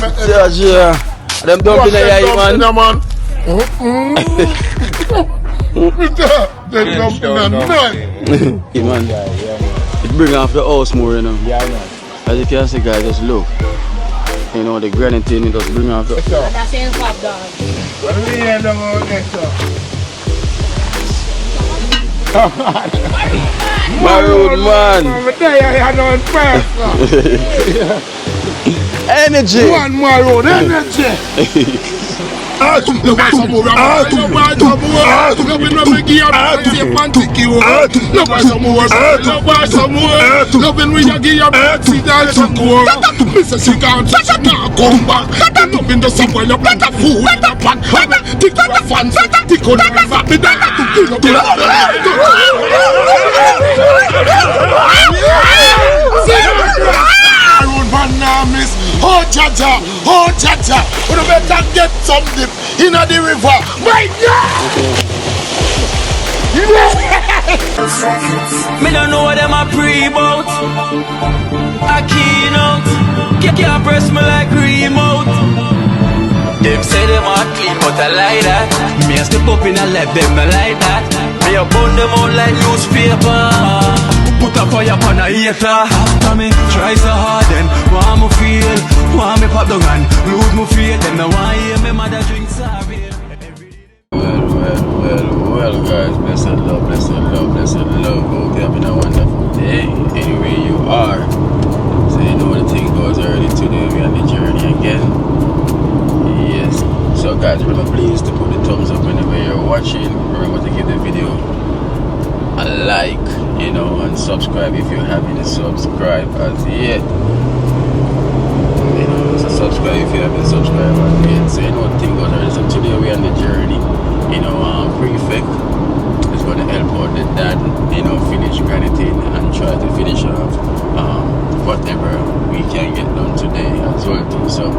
Yeah. Them dumping there, man. Them dumping there, man. It bring off the house more, you know. Yeah, I know. As you can see, guys, just look. You know, the granite thing, it just bring off the... That's saying pop dog. Maroon, man. Energy. One Maroon, energy. No buy some more. No buy some more. No buy some more. Loving when you give your see that some more. Mr. Cigar, now come back. Loving the somewhere you put a food in a pot. Tick on the fans, tick on the river. Be there to kill up. Oh Jaja, we better get some dip in the river right now. Me don't know what them a pre-bout. I keynote. Can't press me like remote. Them say them a clean, but I like that. Me a step up in a left, them I like that. Me a burn them out like newspaper. Put a fire upon a hater. After me try so hard, then want me feel, want me pop down and lose me faith. Them no want hear me mother drink sorry. Well, guys, blessed love. Hope you're having a wonderful day. Anywhere you are. So you know the thing goes early today. We're on the journey again. Yes. So guys, remember please to put the thumbs up whenever you're watching. Remember to give the video a like, you know, and subscribe if you haven't subscribed as yet. You know, so subscribe if you haven't subscribed as yet. So you know the thing goes early. So today we're on the journey. You know, prefect is going to help out the dad, you know, finish granting and try to finish off whatever we can get done today as well too. So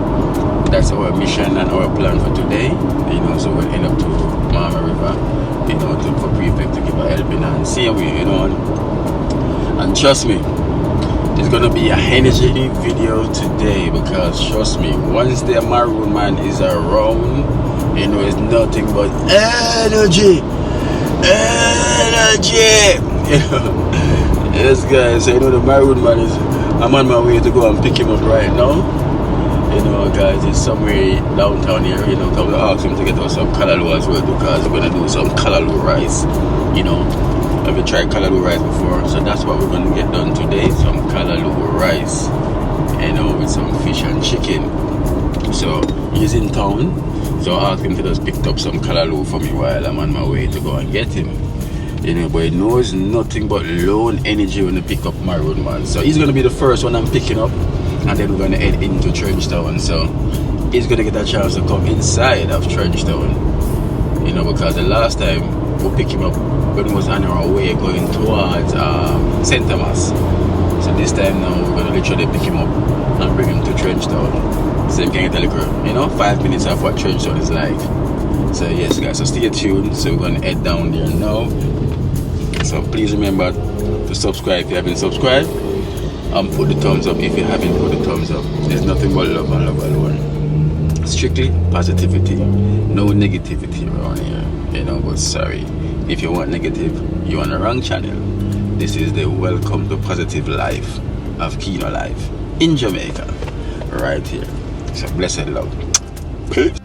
that's our mission and our plan for today. You know, so we'll end up to Mama River, you know, for prefect to give a helping hand. Same way, you know, and trust me, it's gonna be a energy video today because trust me, once the Maroon man is around, you know, it's nothing but energy. You know, yes, guys. So you know the Maroon man is. I'm on my way to go and pick him up right now. You know, guys, it's somewhere downtown here. You know, come to ask him to get us some Callaloo as well because we're gonna do some Callaloo rice. You know, I've tried Callaloo rice before, so that's what we're gonna get done today. Some Callaloo rice. You know, with some fish and chicken. So he's in town. So I asked him to just pick up some Callaloo for me while I'm on my way to go and get him. You know, but he knows nothing but lone energy when they pick up Maroon man. So he's gonna be the first one I'm picking up, and then we're gonna head into Trenchtown. So he's gonna get a chance to come inside of Trenchtown. You know, because the last time we picked him up when he was on our way going towards St. Thomas. So this time now we're gonna literally pick him up and bring him to Trenchtown. So you can get a little, you know, 5 minutes of what Trenchtown is like. So yes guys, so stay tuned. So we're gonna head down there now. So please remember to subscribe if you haven't subscribed, and put the thumbs up if you haven't put the thumbs up. There's nothing but love and love alone. Strictly positivity, no negativity around here. You know, but sorry, if you want negative, you're on the wrong channel. This is the Welcome to Positive Life of Kino Life in Jamaica, right here. So blessed love. Peace.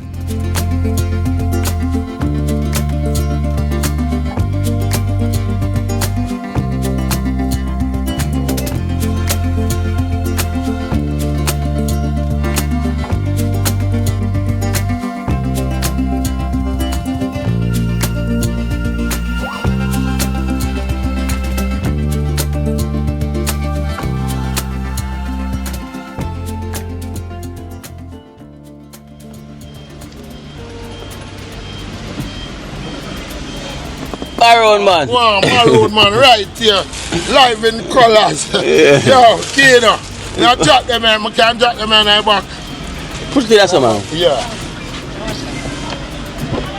Maroon man. Wow, Maroon man, right here. Live in colors. Yeah. Yo, Kino. Now drop them man, I can't drop them man back. Put it there somehow. Yeah.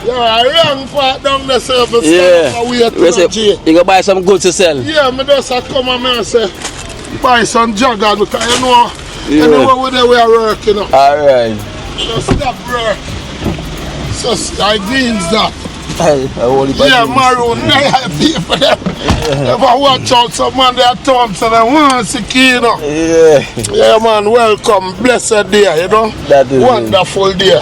Yo, I run part down the service. Yeah. You go buy some goods to sell. Yeah, I just come and I say buy some jagger because you know Yeah. Anyway, we are working. You know. Alright. So stop work. So I greens that. Yeah, Maroon, I pay for them. If I watch out some man they are town, so they want to see key, you know. Yeah. Yeah, man, welcome. Blessed day, you know. That is wonderful day.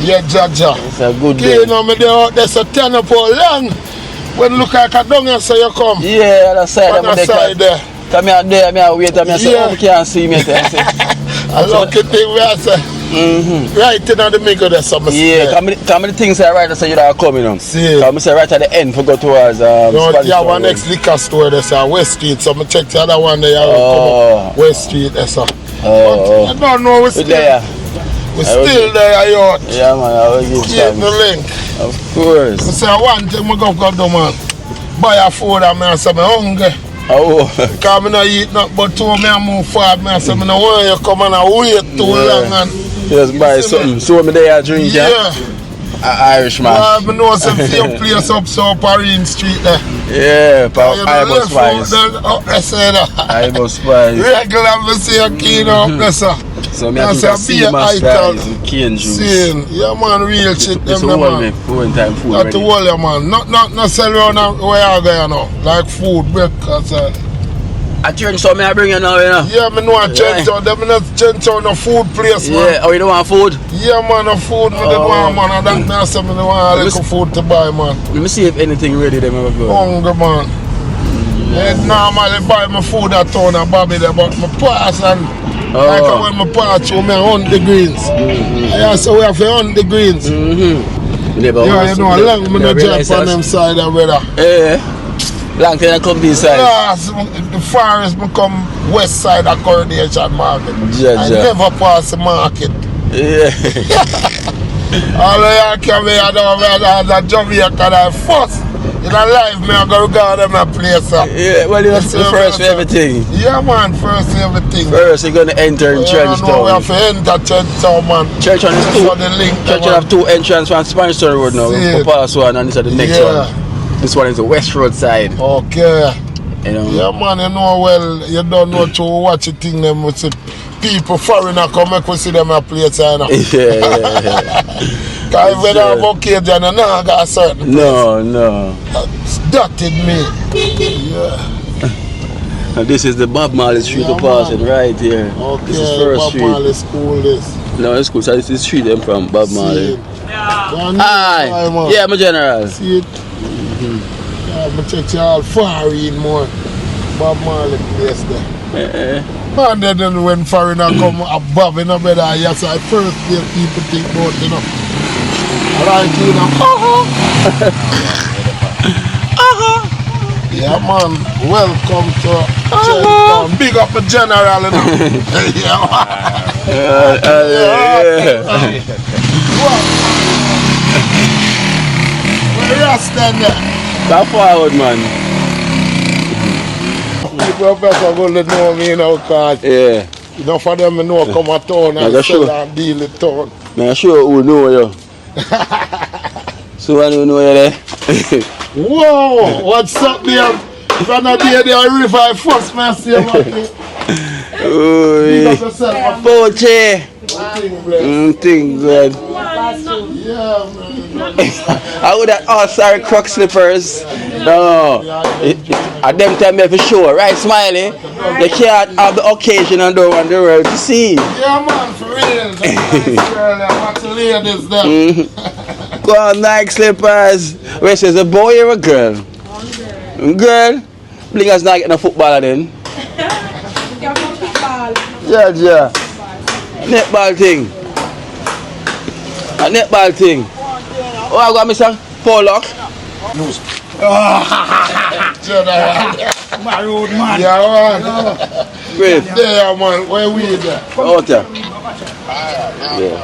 Yeah, Jaja. It's a good key, day. you know, me there's a 10 up all long. When look like a dung, so you come. Yeah, other side. On the side there. Come here, there, I'm here, wait, I'm here, so you can't see me. I lucky thing we are saying. Right in the middle there, some yeah, how many things I write say you are coming on? See. Come say right at the end for go towards yeah, one next liquor store there's West Street, so I check the other one there. Come up West Street there's I don't know, we still there. We still there, yo. Yeah, man, I will give you the link. Of course. I say one thing I go do, man. Buy a food and I say I'm hungry. Oh. Because I don't eat nothing but two, I move forward. I say I don't want you come and wait too long. And just buy something. So me there drink, yeah? Irishman. I know some few place up so Maroon Street there. Yeah, I must spice. I must spice. Regular, I see a key now, bless her. So me have to see my spice with cane juice. Yeah, man, real shit. This them, man. Food time food ready. That's the whole, yeah, man. Not sell around where you go, you know. Like food, breakfast. A Trenchtown I bring you now, you know? Yeah, I know a Trenchtown. Them not Trenchtown, no food place, man. Yeah, oh, you don't want food? Yeah, man, no food. I don't want, man. And that I say I don't want a little food to buy, man. Let me see if anything ready them ever go. Hungry, man. Yeah. Normally buy my food at town and Bobby there, but my pass and like when my pass through me hunt the greens. Yeah, so we have to hunt the greens. Yeah, you know, long me no jump on them side, brother. Yeah. Long time I come this side. Last, the farthest I come west side of Coronation Market. I never pass the market. Yeah. All I can be as a Jamaica, I first in a life, I go regard them a place. Yeah, well, you're the first for everything. Yeah, man, first for everything. First, you're going to enter in Trenchtown. We have to enter Trenchtown, man. Trenchtown is two. Trenchtown have two entrances from Spanish Town Road now. We pass one and this is the next one. This one is the West Road side. Okay. You know? Yeah, man, you know well, you don't know to watch the thing them with people foreigner come make we see them a place, you know. Yeah. Because if we don't have occasion, you know, I got a certain place. No. That did me. Yeah. And this is the Bob Marley Street to pass it right here. Okay, this is First Bob Street. Marley School this. No, it's cool. So this is the street them from Bob Marley. Aye. Yeah, my general. See it? Yeah, I check you all far in more. Bob Marley place there. Man, then when foreigner come above, you know, brother, yes, I first hear people think about, you know. Right, you know. Yeah, man, welcome to Trenchtown. Big up a general, you know. Where you stand there? Come forward, man. People better go to know me, you know, because enough of them know come to town and sell and deal in town. I'm sure who know you. So when you know you there? Whoa! What's up there? From the day the river, I first man see him. Oh, Poche. Thing good. Yeah, man. I would have all sorry croc slippers. No. At them time for sure, right, Smiley? You can't have the occasion and don't want the world to see. Yeah, man, for real. I want to ladies there. Go on, Nike slippers. Wait, so is a boy or a girl? Girl? Bling us not getting a footballer then. Yeah. Netball thing. A netball thing. Oh, I got Mr. Pollock. Maroon, man. Yeah, man. Great. There, man. Where we there? Out there. Yeah.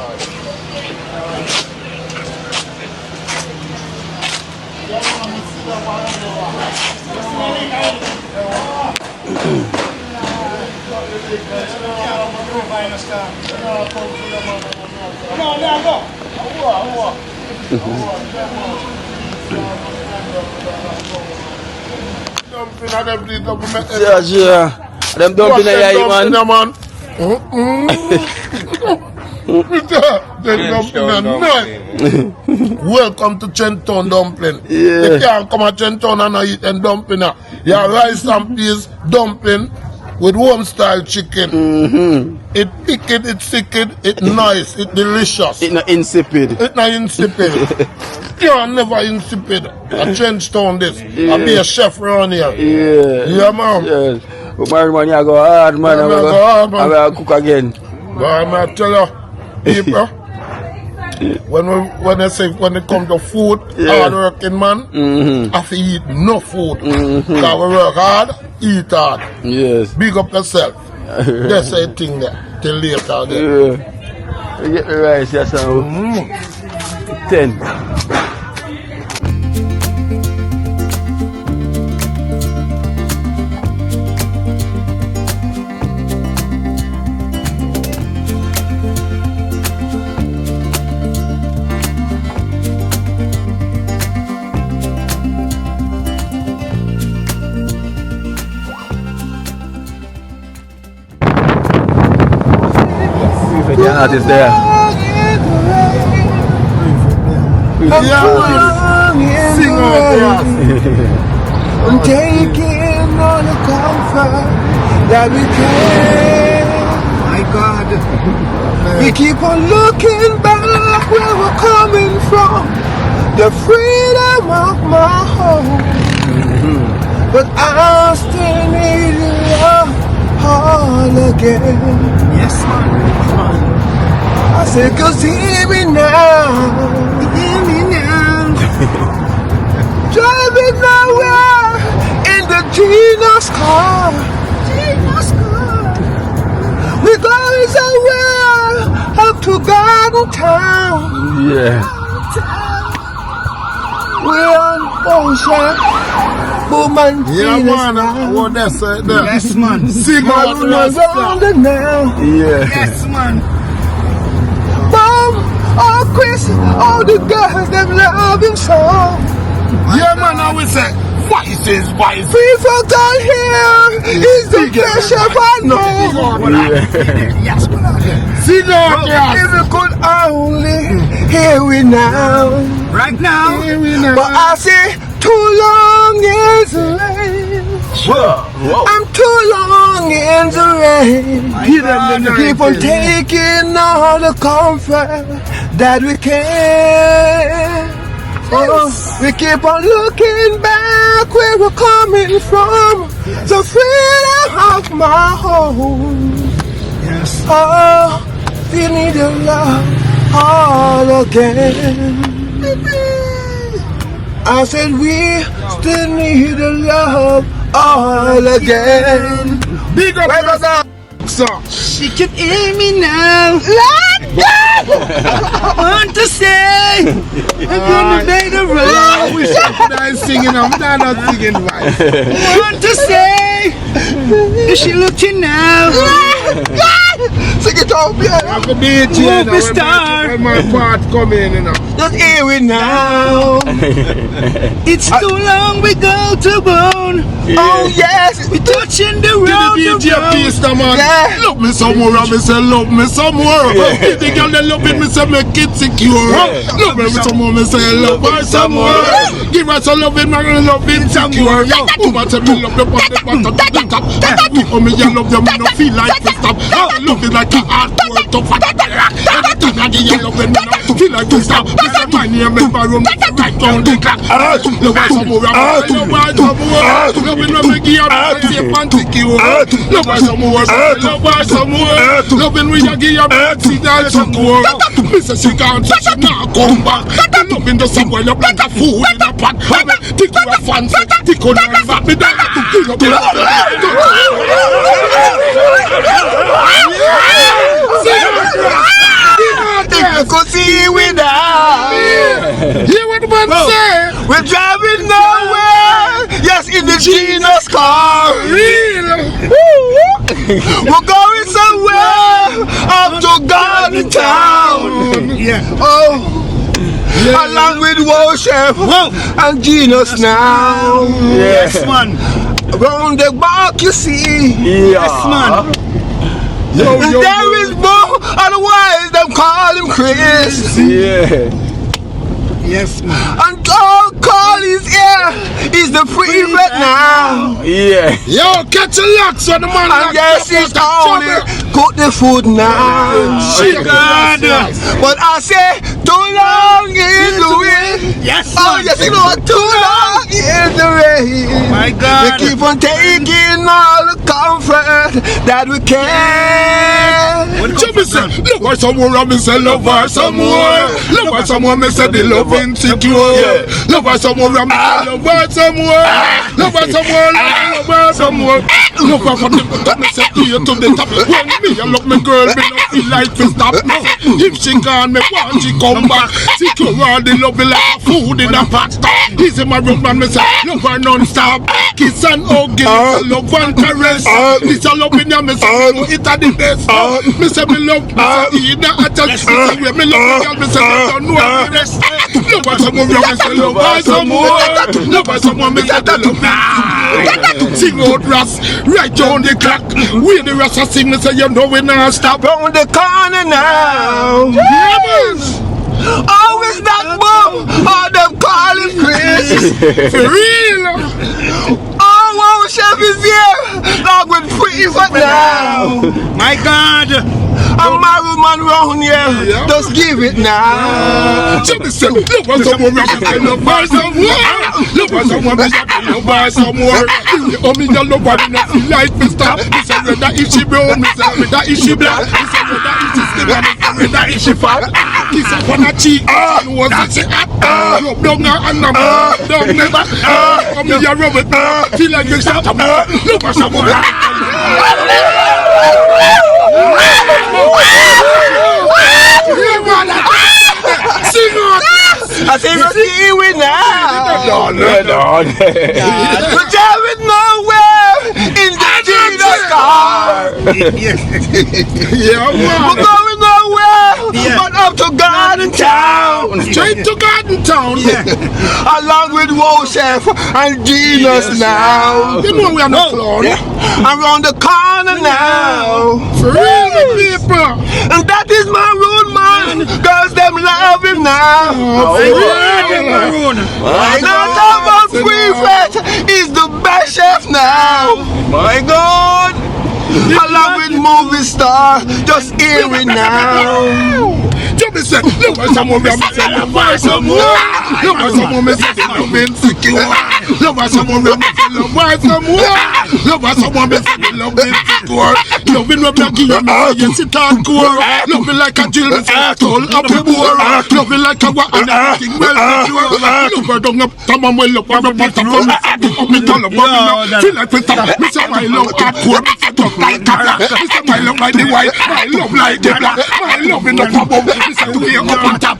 Yeah. Them dumping there, man. Welcome to Trenchtown dumpling. Yeah. You can't come to Trenchtown and not eat and dumpling. You have rice and peas dumpling with home style chicken. It wicked, it's sicked, it's nice, it's delicious. It's not insipid. It's not insipid. You're never insipid. A Trenchtown this. I'll be a chef around here. Yeah, man. Yes. But man, you go hard, man. I will cook again. But I tell you, people, when it comes to food, hard working man, I have to eat no food. Because we work hard, eat hard. Yes. Big up yourself. That's a thing there. Till later. You get the rice, yes, 10. The artist there. Sing out I'm taking all the comfort that we can. My God. We keep on looking back where we're coming from. The freedom of my home. But I still need love all again. Yes, man. I said, 'cause hear me now. Hear me now. Driving nowhere in the Gina's car. Gina's car. We're going somewhere up to Garden Town. Yeah. We're on ocean. Boom and yeah, Gina's man. What they say there? Yes, man. Sing out Maroon is on the now. Yeah. Yes, man. Mom, oh Chris, all the girls them love him so. Yeah, man, I will say, voices. People down here is the best chef I know. Yes, Sing out, if you could only hear me now. Right now. Hear me now. But I say too long is the rain. I'm too long in the rain. Keep on taking all the comfort that we can. Oh, we keep on looking back where we're coming from. The freedom of my home. Yes. Oh, we need your love all again. I said we still need the love all again. Big up yourself. She can hear me now. I want to say I'm gonna make the road. I wish I was singing. I'm not singing right. I want to say is she looking now? Sing it up, yeah. I'm a DJ Movie star. when my part come in, you know. Just hear it now. It's too long we go to bone. Oh yes, we touching the road. Give the DJ piece, the man. Yeah. Love me some more, and me say love me some more. Give the girl that love it, me say make it secure. Love me some more, me say love her some more. Give her some love it, man, love it secure. Woman say me love the bottom to the top. Oh me, you love you, me no feel like to stop. Love it like a hard work to fat. Everything I give you love it, me no feel like to stop. My name is Maroon, right down the clock. Love her some more, love her some more. Love it, love me, give her safe and secure. Love her some more, love her some more. Love it, we give her seat and secure. Mr. She can't, she not come back. Love in the somewhere, you put the food in a pot. Think you are fancy, think you are fat. Me down to kill up. If you could see we now. Hear what the man say? We're driving nowhere. Yes, in the Gina's car. We're going somewhere up to Garden Town. Yeah. Oh. Along with Worship and Gina's now. Yes, man. Round the back you see. Yes, man. There is more, otherwise them call him Chris. Yeah. Yes, man. And all call his ear is the prefect now. Yeah. Yo, catch a locks on the man. And yes, he's only cook the food now. But I say, too long is the way. Yes, Oh, yes, you know what? Too long is the way. My God. We keep on taking all the comfort that we can. Jimmy said, love her some more, me say love her some more. Love her some more, me say the love insecure. Love her some more, me say love her some more. Love her some more, love her some more. Love her from the bottom, me say here to the top. When me I love me girl, me don't feel like to stop. If she gone, me want she come back. Secure all the love like food in a pot. Easy my room man, me say love her non-stop. Kiss and hug, love and caress. This a love in ya, me say no, it a the best. Me say me love, me say either I just me say me love girl, me say me don't know the rest. Love her some more, me say love her some more. Love her some more, me say the love me. Sing out Ras, right on the clock. We the Ras a sing, me say you know we not stop. Round the corner now. Always that mom, all them call him Chris. For real. Oh, wow, chef is here. Dog with prefect now. My God. A Maroon man round here, just give it now. Jimmy said, love her some more, me say love her some more. Love her some more, me say love her some more. Oh, me a love her, me not feel like me stop. Me say whether is she brown, me say whether is she black. Me say whether is she slim, me say whether is she fat. Kiss up on her cheek, and was it she hot. Rub down her and rub down me back. Oh, me a rub it, feel like me stop. Love her some more. I say we're seeing we now. We're driving nowhere in the Jesus car. We're going nowhere but up to Garden Town. Straight to Garden Town. Along with Woe Chef and Genius now. You know we are not clown. Around the corner now. For real people. And that is Maroon man. Girls them love him now. Maroon. Now talk about prefect is the best chef now. My God. Along with movie star, just hear it now. Jimmy said, love her some more, me say love her some more. Love her some more, me say love insecure. Love her some more, me say love her some more. Love her some more, me say love insecure. Loving when me give you, me say yes it hardcore. Loving like a drill, me say toll up the bore. Loving like a what and everything well secure. Love her down up, come on well up, I'm a part of me. Up me tall up, feel like we stop. Me say my love hardcore, me say tough like a black. Me say my love like the white, my love like the black. My love in the above, me say way up on top.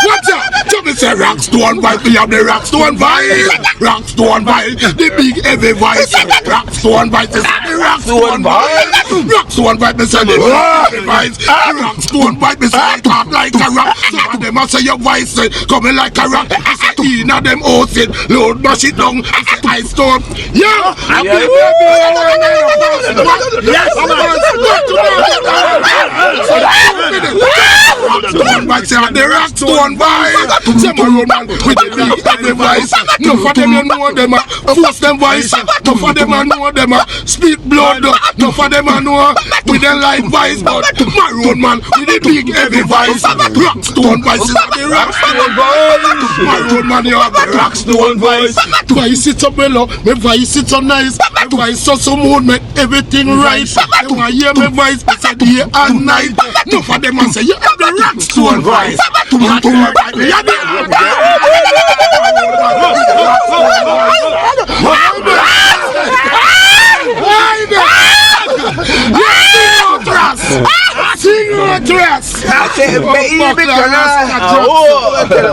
What's up? Jimmy say Rockstone vibe, we have the Rockstone vibe. Rockstone vibe, the big heavy voice. Rockstone vibe, is the Rockstone vibe. Rockstone vibe, me say the heavy voice. Rockstone vibe, me say talk like a rock. Some of them a say your voice coming like a rock. Me say inna them hosting, load mash it down. Me say I storm. Yo, I'm the Rockstone vibe, say the Rockstone vibe. Say Maroon man with the big heavy voice. No for them you know them force them voice. No for them you know them speak blood. No for them you know with the light voice. But Maroon man with the big heavy voice. Rockstone voice is the Rockstone voice. Maroon man you have the Rockstone voice. Voice it so mellow, my voice it so nice. My voice so smooth, make everything right. They want hear my voice, I say day and night. No for them I say you have the Rockstone voice.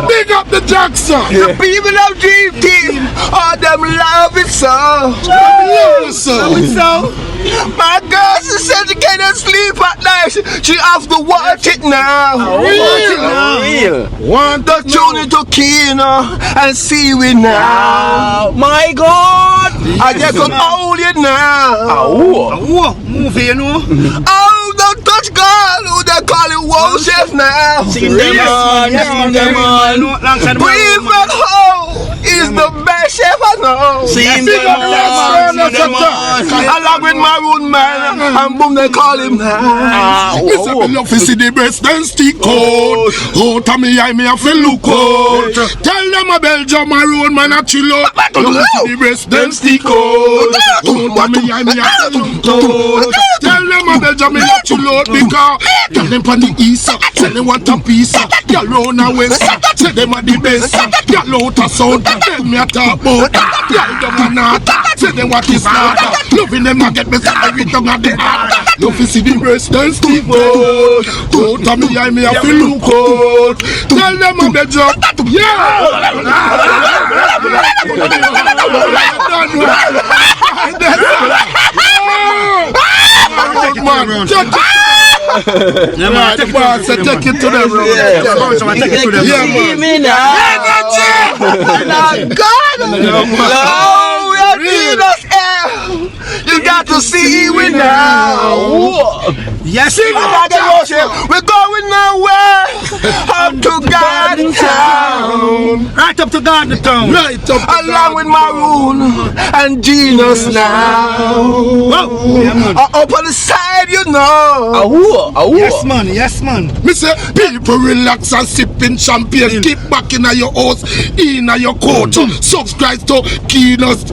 Big up the Jackson. The people of Dream Team, all them them love it so. Love it so. My girl, she said she can't sleep at night. She have to watch it now. Real. Want to tune into Kino and see we now. My God. I just can hold it now. Movie, you know. Oh, don't touch God. Who they call it worship now. Sing them on. Sing them on. Breathe and hold is the best chef I know. Sing them on. Along with Maroon man, and boom they call him now. Mr. Me love to see the breast then stick out. Oh, Tommy, I may have to look out. Tell them a Belgium Maroon man a chill out. Love to see the breast then stick out. Oh, Tommy, I may have to look out. Tell them a Belgium me a chill out because tell them from the east, tell them what a piece. Girl round the west, tell them a the best. Girl out a sound, tell me a talk about. Girl down a north, tell them what is not. Loving them a get me sorry tongue at the heart. Love to see the breast then stick out. Oh, Tommy, I may have to look out. Tell them a Belgium, the boss said take it to them. See me now. God, oh, we are Jesus air. You got to see we now. Yes, we're going nowhere. Up to Garden Town. right up to Garden Town. Right up to Along with Maroon and Genius now. Up on the side, you know. Yes, man. Me say, people relax and sipping champagne. Keep back in your house, in your coat. Subscribe to Keenos.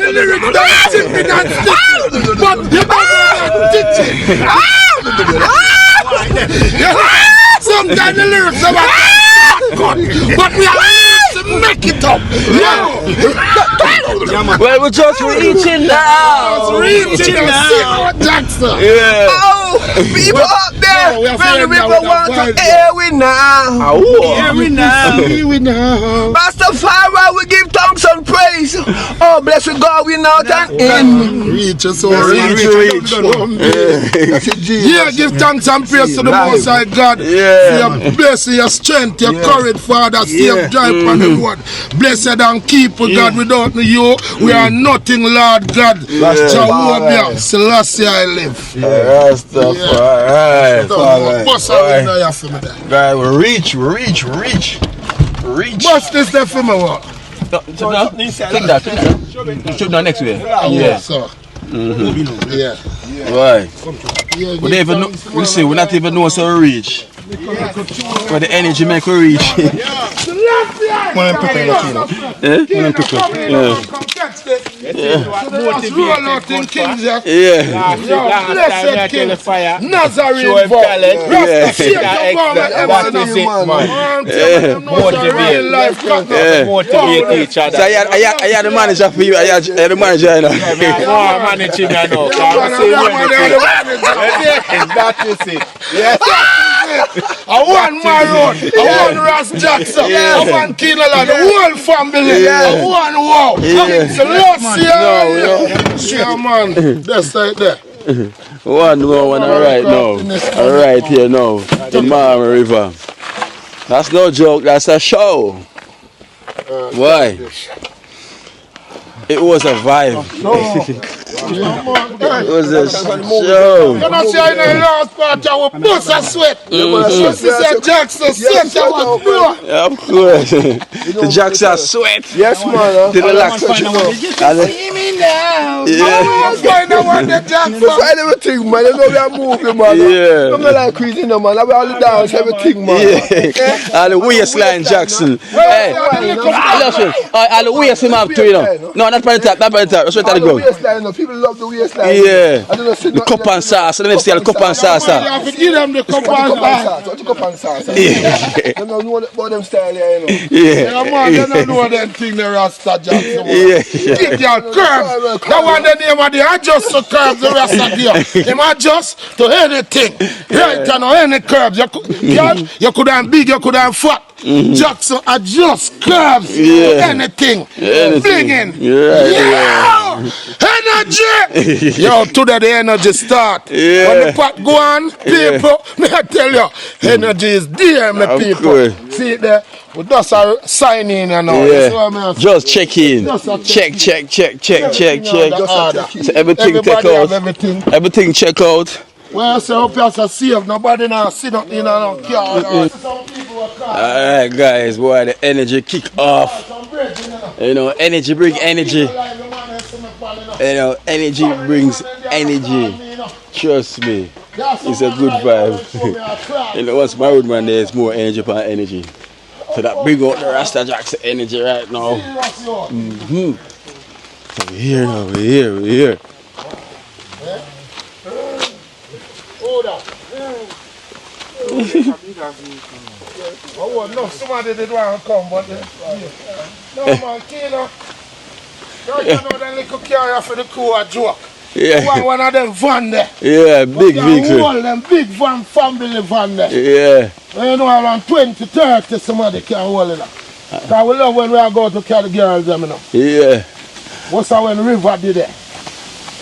The lyrics don't sipping and stick. But the teaching. Sometimes the lyrics are but we are to make it up. Well, we're just reaching now. Reaching now. Jackson. Yeah. Oh, people up there, many people want to hear we now. Hear me now. Rastafari, we give thanks and praise. Oh, blessed God, we now and in. Reach us Reach. Yeah, give thanks and praise to the Most High God. Yeah. For your blessing, your strength, your courage, Father. Safe drive on the road. Blessed and keep, God. Without you, we are nothing, Lord God. Jehovah, Selassie, I live. Rastafari. Alright. Guy, we reach. What's this there for me? What? Take that. Should not next way. Yeah, sir. Yeah. Right. We don't even know. We see. We not even know so we reach. But the energy make we reach. One people in the kingdom. One people. Roll out in Kings. Yeah. Blessed King. Nazarene vote. Motivate each other. So I had the manager for you. I had the manager. Managing me now. That is it. Yes. I want Maroon, I want Ross Jackson, I want Callaloo, the whole family, I want wow. So let's see yeah, man, that's right there. One right now. Alright here now. In Maroon River. That's no joke, that's a show. Why? It was a vibe. It was a show. You know, see, in the last part, I will bust a sweat. So, Sister Jackson, sweat, I will blow. Yeah, of course. The Jackson sweat. Yes, man. The relax. See me now. Yeah. What's going on with the Jackson? Find everything, man. You know we are moving, man. Yeah. I'm not like crazy, no, man. I will all the dance, everything, man. Yeah. And the waistline Jackson. Hey, listen. And the waist him up too, you know. No, not by the top, not by the top. That's right at the ground. Waistline, no. People love the waistline. Yeah. I don't know, The cup and sauce. Let me see the cup and sauce. You have to give them the cup and sauce. What you cup and sauce? Yeah. You know about them style here, you know. Yeah, man, you don't know them thing, the Rasta Jackson. Yeah. Give your curves. That one the name of the adjust to curves, the Rasta here. Him adjust to anything. Right, you know, any curves. You could have big, you could have fat. Jackson adjust curves, anything. Flinging. Yeah. Energy! Yo, today the energy start. Yeah. When the pot go on, people, may I tell you, energy is there, my Of people. course. See it there? We just are signing and all. Yeah. So, I mean, Just check in. Just a Check. everything on the order. So everything Everybody check out. have everything. Everything check out. Well, so hope you're so safe. Nobody now sit up in a car. Alright guys, boy, the energy kick off. You know, energy bring energy. You know, energy brings energy. Trust me. It's a good vibe. You know, once Maroon man there is more energy upon energy. So that bring out the Rasta Jackson energy right now. So we're here now, we're here. Oh, no, somebody did want to come, but no man, Kino. You know that little carrier for the crew a joke. Yeah. One of them van there. Yeah, big vehicle. All them big van, family van there. Yeah. Well, you know, around 20, 30 somebody can hold it up. Because we love when we go to carry the girls, you know. Yeah. What's that when River did it?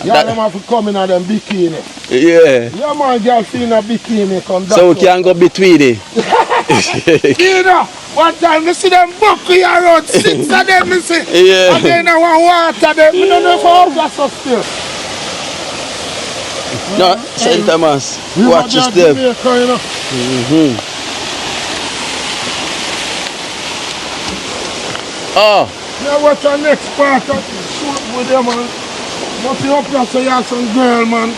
Yeah, them have to come in a them bikini. Yeah. Yeah, man, girl feel in a bikini come down. So we can go between it. You know, one time you see them buckle around 6 of them, you see. Yeah. And then I want water them. I don't know if I have so still. No, St. Thomas. We Watch your were step. there, you know. Oh. Yeah, what's the next part of the shoot with them, man? But you up there, so you have some girl, man.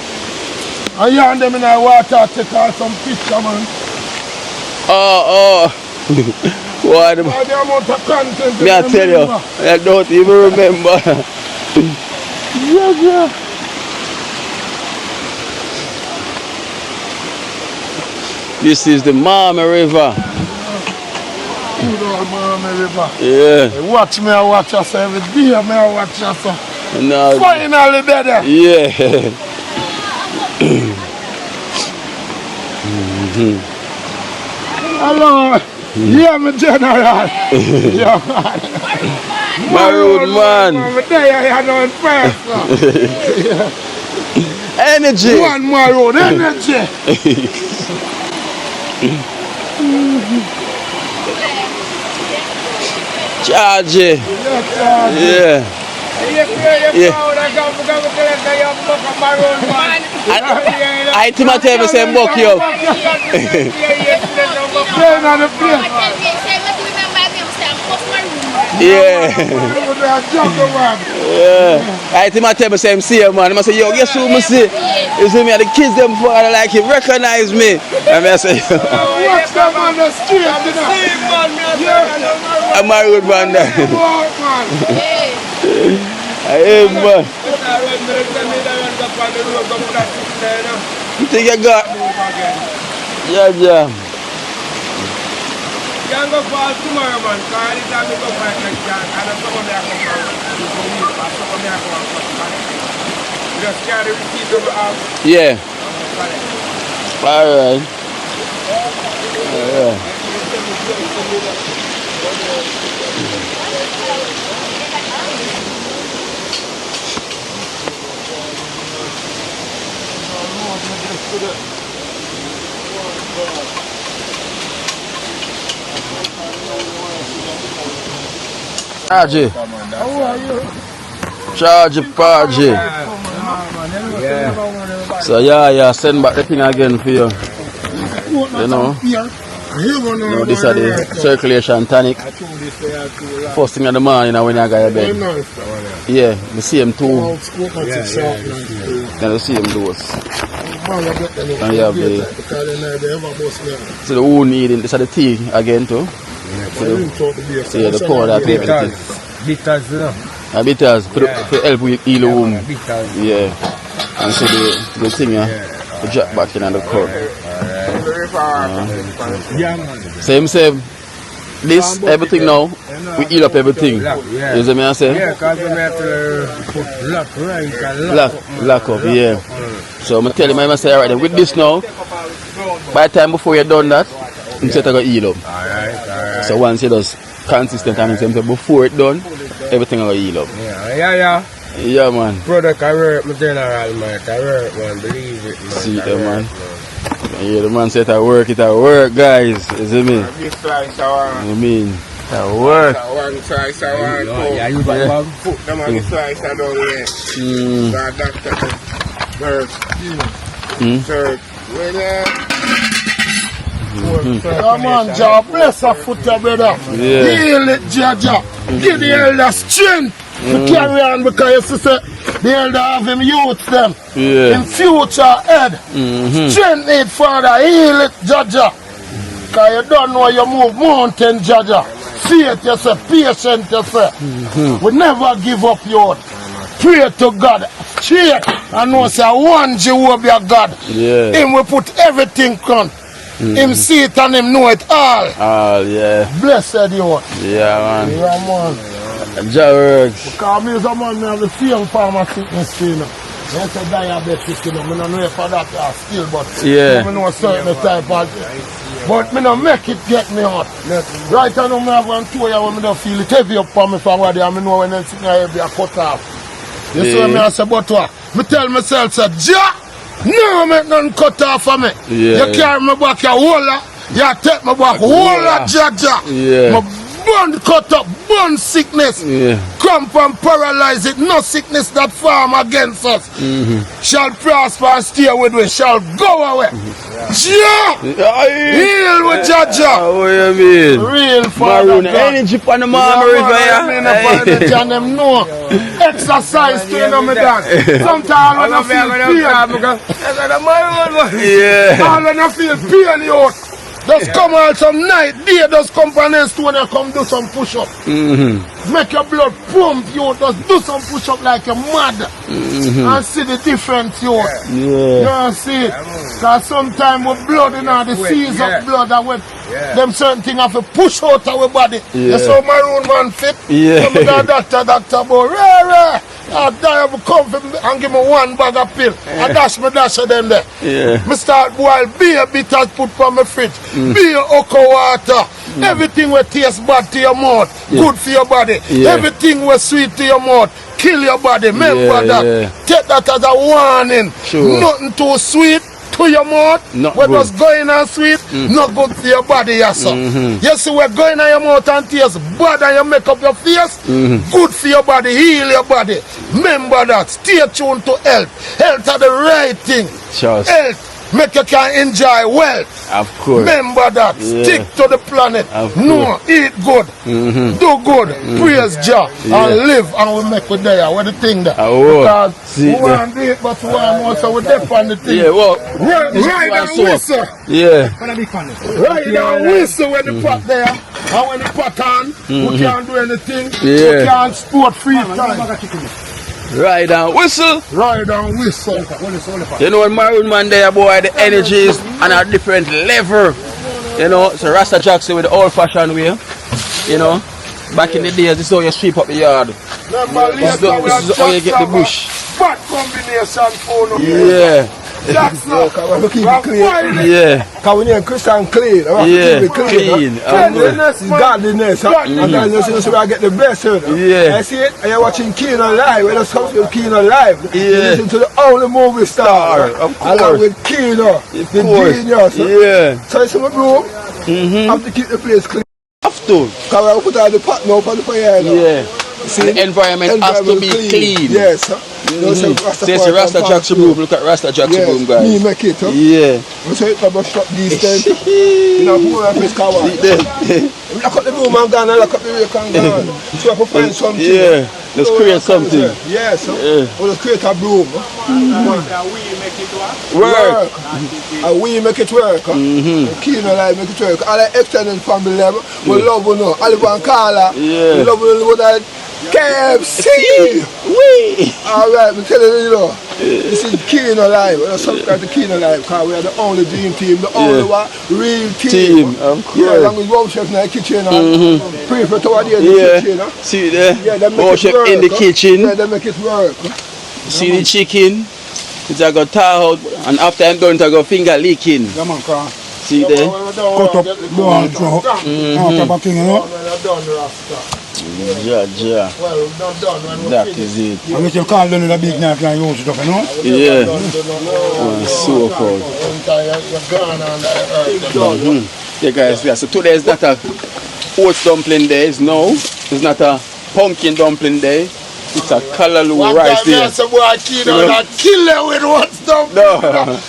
And you and them in the water, take out some picture, man. Oh. What? The amount of content. Me I tell you, I don't even remember. Yeah. This is the Mama River. Good old Mama River. Yeah. Hey, watch me, I watch us every day, me, I watch us. No. Finally, there. Yeah. Hello. Yeah, my general. Yeah, man. Maroon man. There, I know in first. Energy. One Maroon, energy. Charge it. Yeah. I think I tell you same book yo. Yeah. I think I tell you same see man. I say yo, guess who me see? You see me and the kids them before I like him recognize me. And I say watch them on the street, you know. I'm Maroon man there. Hey man. You think you got? Yeah. You can go for tomorrow, man, because anytime you go for a chance, and if someone there come from you just carry the receipt of the house. Yeah. Alright. Charge. Party. So yeah, send back the thing again for you. You know. This is the circulation tonic. First thing in the morning when I got your bed. Yeah, the same two. Then the same dose. And you have the so the who needing this is the tea again too. So the powder to everything. Bitters, you know. Bitters to help with heal the wound. Yeah. And so the thing to drop back in the cord. Same. This, everything now, we heal up everything. You see me I say? Yeah, because we have to put lock right and lock up, yeah. So I'm telling you, I say, alright, with this now, by the time before you're done that, you set to go heal up. Alright. So once you just consistent and it's before it done, everything will heal up. Yeah. Yeah, man. Product I work, my general, man. I work, man. Believe it, man. See it, man. Yeah, the man said it work, guys. You see me? This slice I want. You mean? It work. One slice I want. Yeah, you Put them on the slice I don't wear. That doctor bird. Third. Come on, Jah, bless her foot, brother. Heal it, Jah. Give the elder strength to carry on, because you see, the elder have him youth them. In future head. Strength need, Father. Heal it, Jah. Because you don't know you move mountain, Jah. Faith, you say, patient, you say. We never give up, youth. Pray to God. Straight. I know, say, one Jehovah God. Him will put everything on. Him see it and him know it all. Blessed you. Yeah, man. Yeah, man. Jah works. Because me is a man, me have the same farmer sickness, you know. There's a diabetic, you know. I don't know for that still, but I know a certain type of. But me don't make it get me out. Right now, I have one 2 years when I don't feel it heavy up for me from where I know when I'm sitting here, I cut off. You see what I say, but what? Me tell myself, say, Jah, no make none cut off for me. You carry me back, you hold her. You take me back, hold her, Jah. Burn cut up, burn sickness. Come from paralyze it. No sickness that farm against us shall prosper and stay with we, shall go away. Jah! Heal with Jah. What you mean? Real Father. Maroon, energy for the Maroon, them know. Exercise to them dance. Sometimes when I feel pain, all when I feel pain, you just come out some night, day, just come from next when you come do some push-up. Make your blood pump, you just do some push-up like a mad. And see the difference, you. You see it? Because sometimes with blood, you know, the seas of blood that with them certain things have to push out our body. You saw Maroon man fit? Some of the doctor, boy, I die of come and give me one bag of pill. I dash of them there. Me start boil beer bitters put from my fridge. Beer okra water. Everything will taste bad to your mouth. Good for your body. Everything will sweet to your mouth. Kill your body. Remember that. Take that as a warning. Nothing too sweet to your mouth. What was going on sweet, not good for your body, yes sir. You see we're going on your mouth and taste bad and you make up your face, good for your body, heal your body. Remember that. Stay tuned to health. Health are the right thing. Health make you can enjoy wealth. Of course. Remember that. Stick to the planet. No, eat good. Do good. Praise Jah. And live and we make with there. What the thing there? Because we want to do it, but we want more, so we dip on the thing. Ride and whistle. Ride and whistle when the pot there. And when the pot on, we can't do anything. We can't sport free time. Ride and whistle. Ride and whistle. You know, when Maroon man there, boy, the energy is on a different level. You know, so Rasta Jackson with the old fashioned way. You know, back in the days, this is how you sweep up the yard. This is how you get the bush. Bad combination for Jackson. Because we need Christian clean. Clean. Godliness. And then you see where I get the best. I see it, and you're watching Keen Alive. When it's something with Keen Alive, you listen to the only movie star. Along with Keen, the genius. So it's my room. I have to keep the place clean. Have to. Because I put out the pot now for the fire. See, the environment has to be clean. Yes. Say Rasta Jackson room. Look at Rasta Jackson room, guys. Me make it. We say it about shop these days. You know, who are this car? Look at the room and gone, and look at the rake and gone. So I can find something. Let's create something. Yes. Let's create a broom. Work. And we make it work. Keen Alive make it work. All the extended family level, we love you know. Oliver and Carla, we love you with that KFC. Alright, we tell you, you know, this is Keen Alive. We subscribe to Keen Alive because we are the only dream team, the only one real team. Of course. Yeah, along with Wow Chef in the kitchen and pray for toward the kitchen. See there? Yeah, Wow Chef in the kitchen. Yeah, they make it work. See the chicken? It's a go tar out, and after I'm done, I go finger licking. See there? Cut up ball through. Pepper King, you know. Yeah. That is it. I wish you call down with a big knife and use it up, you know? Yeah. So cold. Yeah, guys, yeah. So today is not a oats dumpling day. It's not a pumpkin dumpling day. It's a Callaloo rice there. Kill them with oats dumpling. No.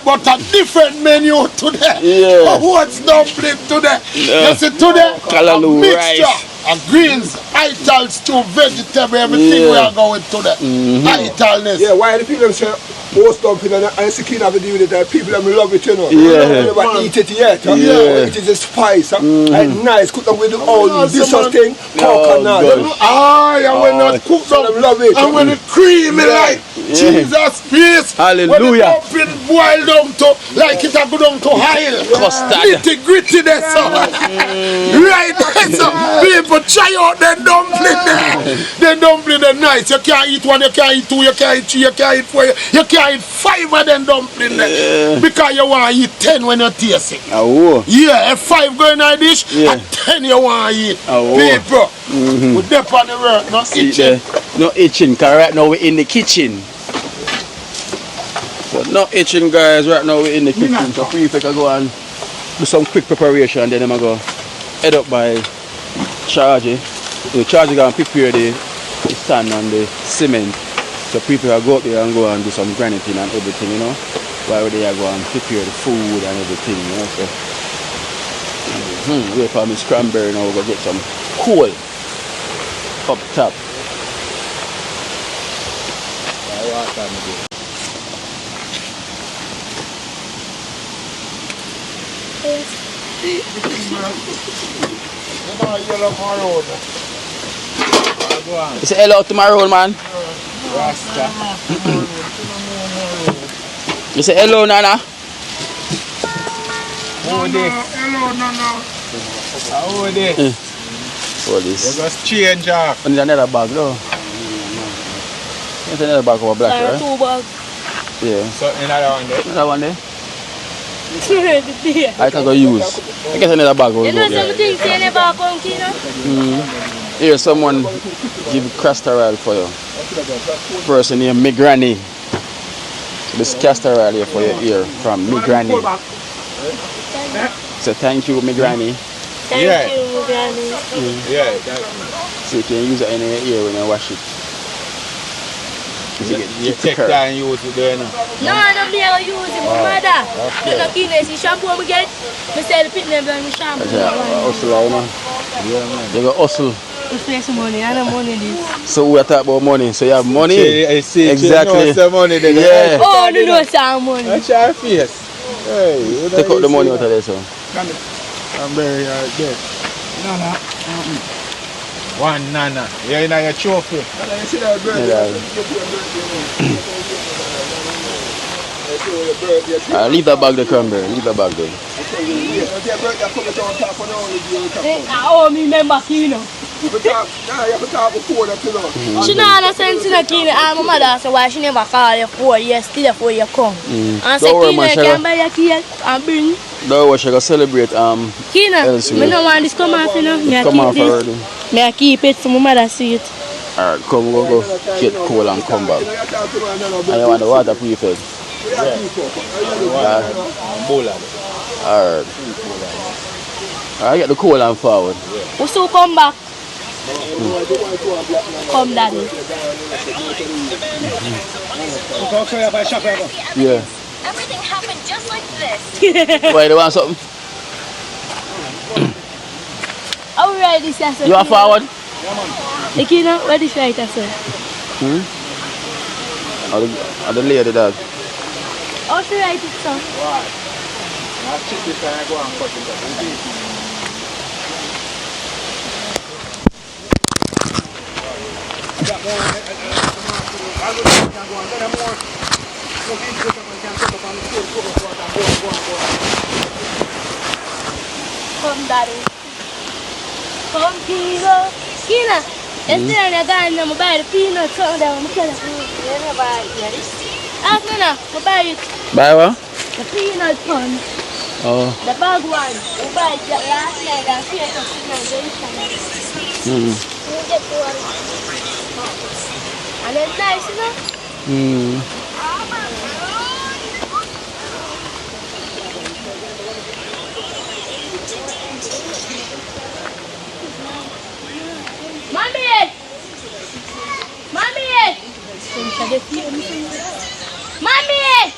But a different menu today. Yeah. Oats dumpling today. You see today? Callaloo a mixture rice. of greens, ital stew, vegetable, everything we are going today. Italness. Yeah, why the people say most dumpling and skin have to do with it, people love it, you know. Yeah. Never eat it yet. Yeah. It is a spice, and nice, cook them with all this thing, coconut. And when not cook them, love it. and when it creamy like Jesus peace. Hallelujah. When the dumpling boil down to, like it a go down to oil. Custard. Nitty gritty there, so. Right there, so. People try out the dumpling there. The dumpling are nice. You can't eat one, you can't eat two, you can't eat three, you can't eat four. You can't eat 5 of them dumpling there. Because you want to eat 10 when you taste it. Yeah, if 5 go in a dish, and 10 you want to eat. People, we're there on the work, not itching. No itching, because right now we're in the kitchen. So no itching, guys. Right now we're in the kitchen. So Prefect can go and do some quick preparation, and then I'm going to head up by Chargy. So Chargy going to prepare the sand and the cement. So people will go up there and go and do some graniting and everything, you know. While they are going to prepare the food and everything, you know. So wait for Miss Cranberry now, we're going to get some coal up top. You say hello to Maroon, man. You say hello, Nana. Hello, Nana. How are they? What is this? Just change off. And another bag, though. There's another bag of black, right? 2 bags. Yeah. So another one there. Another one there? I I can go use. I guess another bag will You go know there. something saying about pumpkin, Here, someone give castor oil for you. Person named Me Granny. This castor oil here for your ear from Me Granny. So thank you, Me Granny. Thank you, Granny. Yeah. So you can use it in your ear when you wash it. You take that and use it there now. No, I don't be able to use it, my mother. Look at the shampoo I get. I say the pit them on the shampoo. Hustle, you know. Yeah, man. You go hustle. You pay some money, I don't money this. So we are talking about money. So you have money. I see. Exactly. You know some money there. Yeah. Oh, you know some money. That's your face. Hey, Take out the money out of there, so. I'm very there. Nana. One Nana. You're in your trophy. Leave that bag there, Cranberry. Leave that bag there. Oh, me remember Kino. She don't understand Kino. I'm a mother, so why she never call you for yesterday before you come. And say Kino, you can buy your cake and bring. Don't worry, she going to celebrate Kino, elsewhere. I don't want this come off, you know. Come off already. May I keep it so my mother see it. Alright, come, we'll go get coal and come back. And you want the water Prefect? Alright. Alright, get the coal and forward. We still come back. Come, Daddy. Yeah. Everything happened just like this. Why, you want something? How we ride this, sir? You want forward? The Kino, where this right, sir? Or the lady dog? How she ride it, sir? Come, Daddy. Come, Kino. Kino, yesterday I got in the buy the peanuts on there. I'm going to buy it. Ask me now, I buy it. Buy what? The peanut bun. Oh. The bag one. We buy that last night and see it up in my Mm. we get to one. And it's nice, you know? Mm. Mommy! Mommy! Mommy!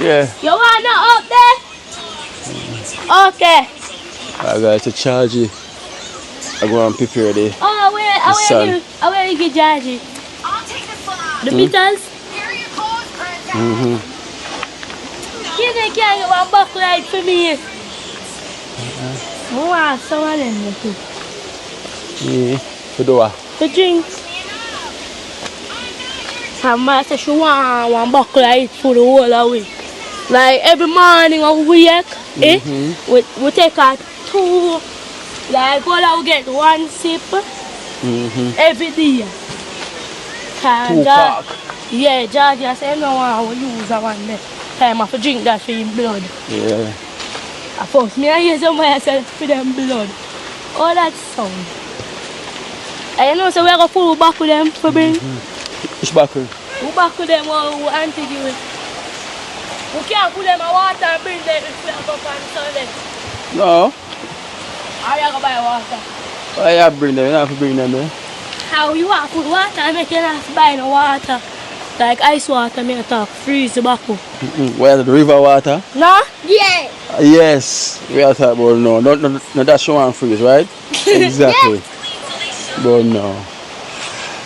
Yeah. You want to up there? Okay. Alright guys, to charge it. I go and prepare the Oh, I will get Jaji. I'll take this one off. The Beatles. Here are your clothes, princess. Mm-hmm. Can you get one buckle light for me? I want some of them too. Yeah. To do what? To drink. Her mother said she want one buckle light for the whole of week. Like every morning when we wake, we take her two, like all we get one sip every day. Two pack. Yeah, Georgia said no one will use that one there. Time I have to drink that for him blood. Yeah. At first, me I hear somebody say for them blood. Oh, that sound. And you know, so we are going to pull back with them for bring. Which buckle? We back with them or we auntie give it. We can't put them in water and bring them if we have to find Sunday. No. How you going to buy water? Why you bring them? You don't have to bring them there. How you want to put water and make you not have to buy no water. Like ice water, me talk, freeze the buckle. Where the river water? No? Yeah. Yes. We are talking about no. No, that's show and freeze, right? Exactly. Yeah. But no.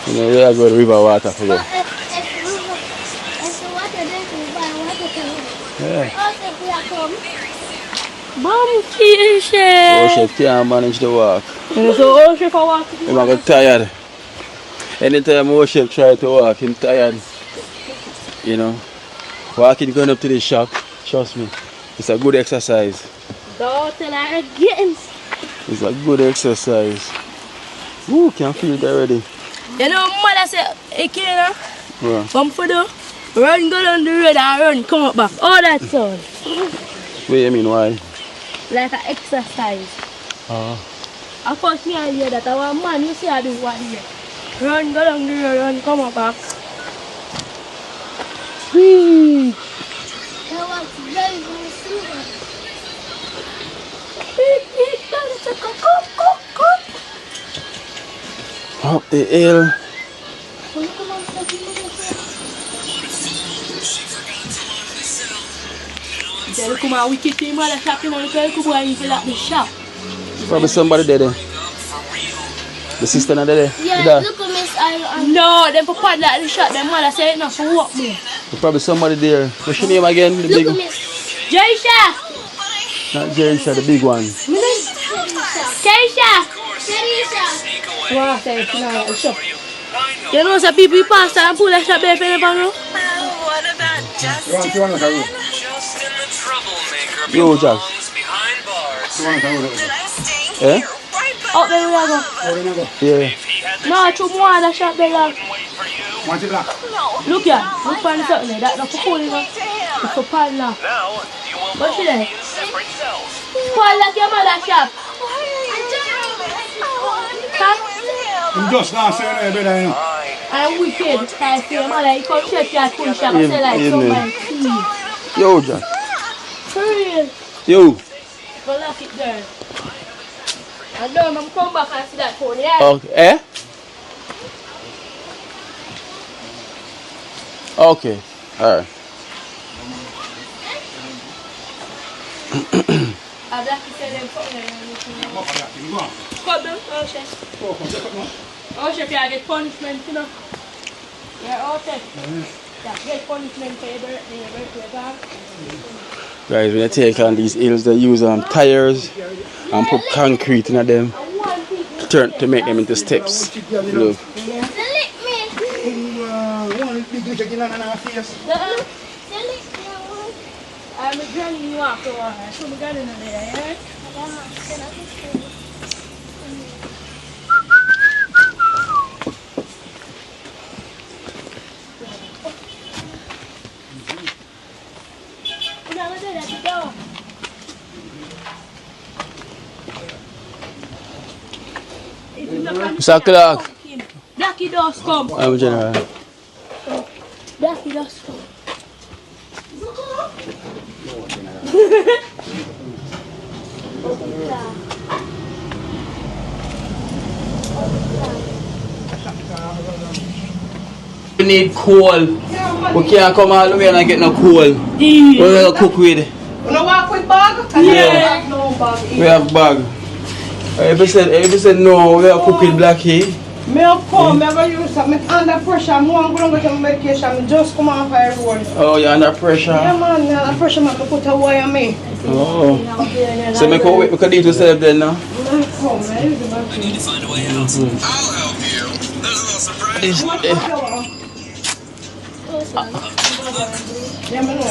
You know, we are going to river water for them. If the water there, we buy water for him. Yeah. Also, we are come. Monkey shit. Oh, chef can't manage the walk. So, oh, chef, I walk. He's get tired. Anytime oh, chef try to walk, he's tired. You know, walking going up to the shop, trust me, it's a good exercise. Don't tell her again. It's a good exercise. Ooh, can feel it already. You know, mother said, hey, Kena, Yeah. come for the run, go down the road and run, come up back. Oh, that's all. What do you mean, why? Like an exercise. Of course, me I hear that our man, you see I do one here. Run, go down the road, run, come up back. That was very, very super. Up the hill. Then come out, we keep him at the shop, you know, you can come and even at the shop. Probably somebody there. The sister not there. Yeah, look at Miss Iron. No, them papa at the shop, them mother say no for walk me. Probably somebody there. What's your name again? The big one. Jaisha! Not Jaisha, the big one. Jaisha! Wow, say it's not a shop. You know, some people pass and pull a shop there for the panel. What about Justin? Just in the troublemaker Yo, Josh. belongs behind bars. Did I stay Eh? here right by Oh, there we go. Yeah. No, I took more of the shop there. Like. Want it black? Look here, look for something there. That's not for pulling up. It's for padlock. Now, you will What's all there? be in separate cells. Padlock your mother's shop. I'm just now saying that, brother, you know. I'm wicked. I say, mother, you come check your phone shop. I say, like, somebody see. Yo, John. For real. Yo. Go lock it there. And then I'm come back and see that phone, yeah? Okay. Eh? Okay. Alright. I'd like to say them something. Cut them, oh, chef. Oh, chef, you get punishment, you know. Yeah, okay. Yeah, get punishment for your birthday, bag. Guys, when they take on these hills, they use tires and put concrete in them to make them into steps. Look. I'm dragging you off the water. So we got in there, yeah? Mr. Clark. Blackie does come. I'm General. Blackie does come. We need coal. We can't come all the way and get no coal. We will cook with. You know walk with bag? Yeah. No bag. We have bag. If you said no, we have cook with Blackie. Me have come, me have use that. Me under pressure. I'm going to go to medication. Me just come off the road. Oh, you're under pressure? Yeah, man. Under pressure, man. Me put away on me. Oh. So we can eat yourself then now? Me come, man. Use the bag. I need to find a way out. I'll help you. There's a little surprise. Yeah, me know.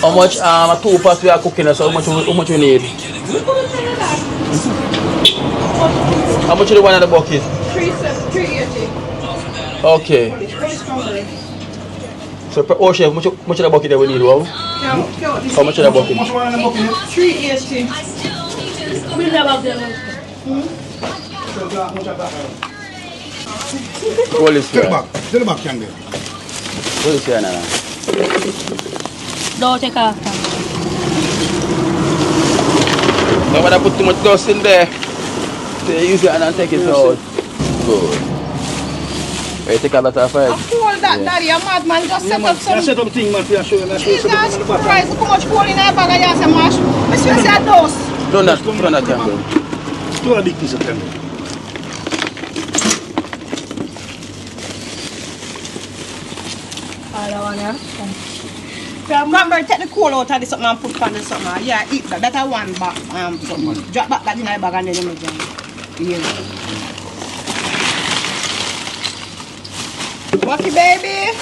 How much 2 pots we are cooking, so how much we need? How much is the one in the bucket? 380. Okay. So oh chef, how much of the bucket that we need, wow? How much of the bucket? 380. We never get it. Roll this Get here. back. Get back, young girl. Roll this here now. Don't take off. Don't want to put too much dust in there. So you use it and then take it out. Good. You take a lot of fire. Cool that, Daddy. A madman just set up some. Set up thing, man, for show you. Jesus Christ, look how much coal in that bag of yours and mash. Me swear say dust. Run that candle. Two a big piece of candle. Cranberry, take the coal out of this something and put on this something. Yeah, eat that. That's a one bag. Something. Drop back that in the bag and then you make it. Yeah. Lucky baby.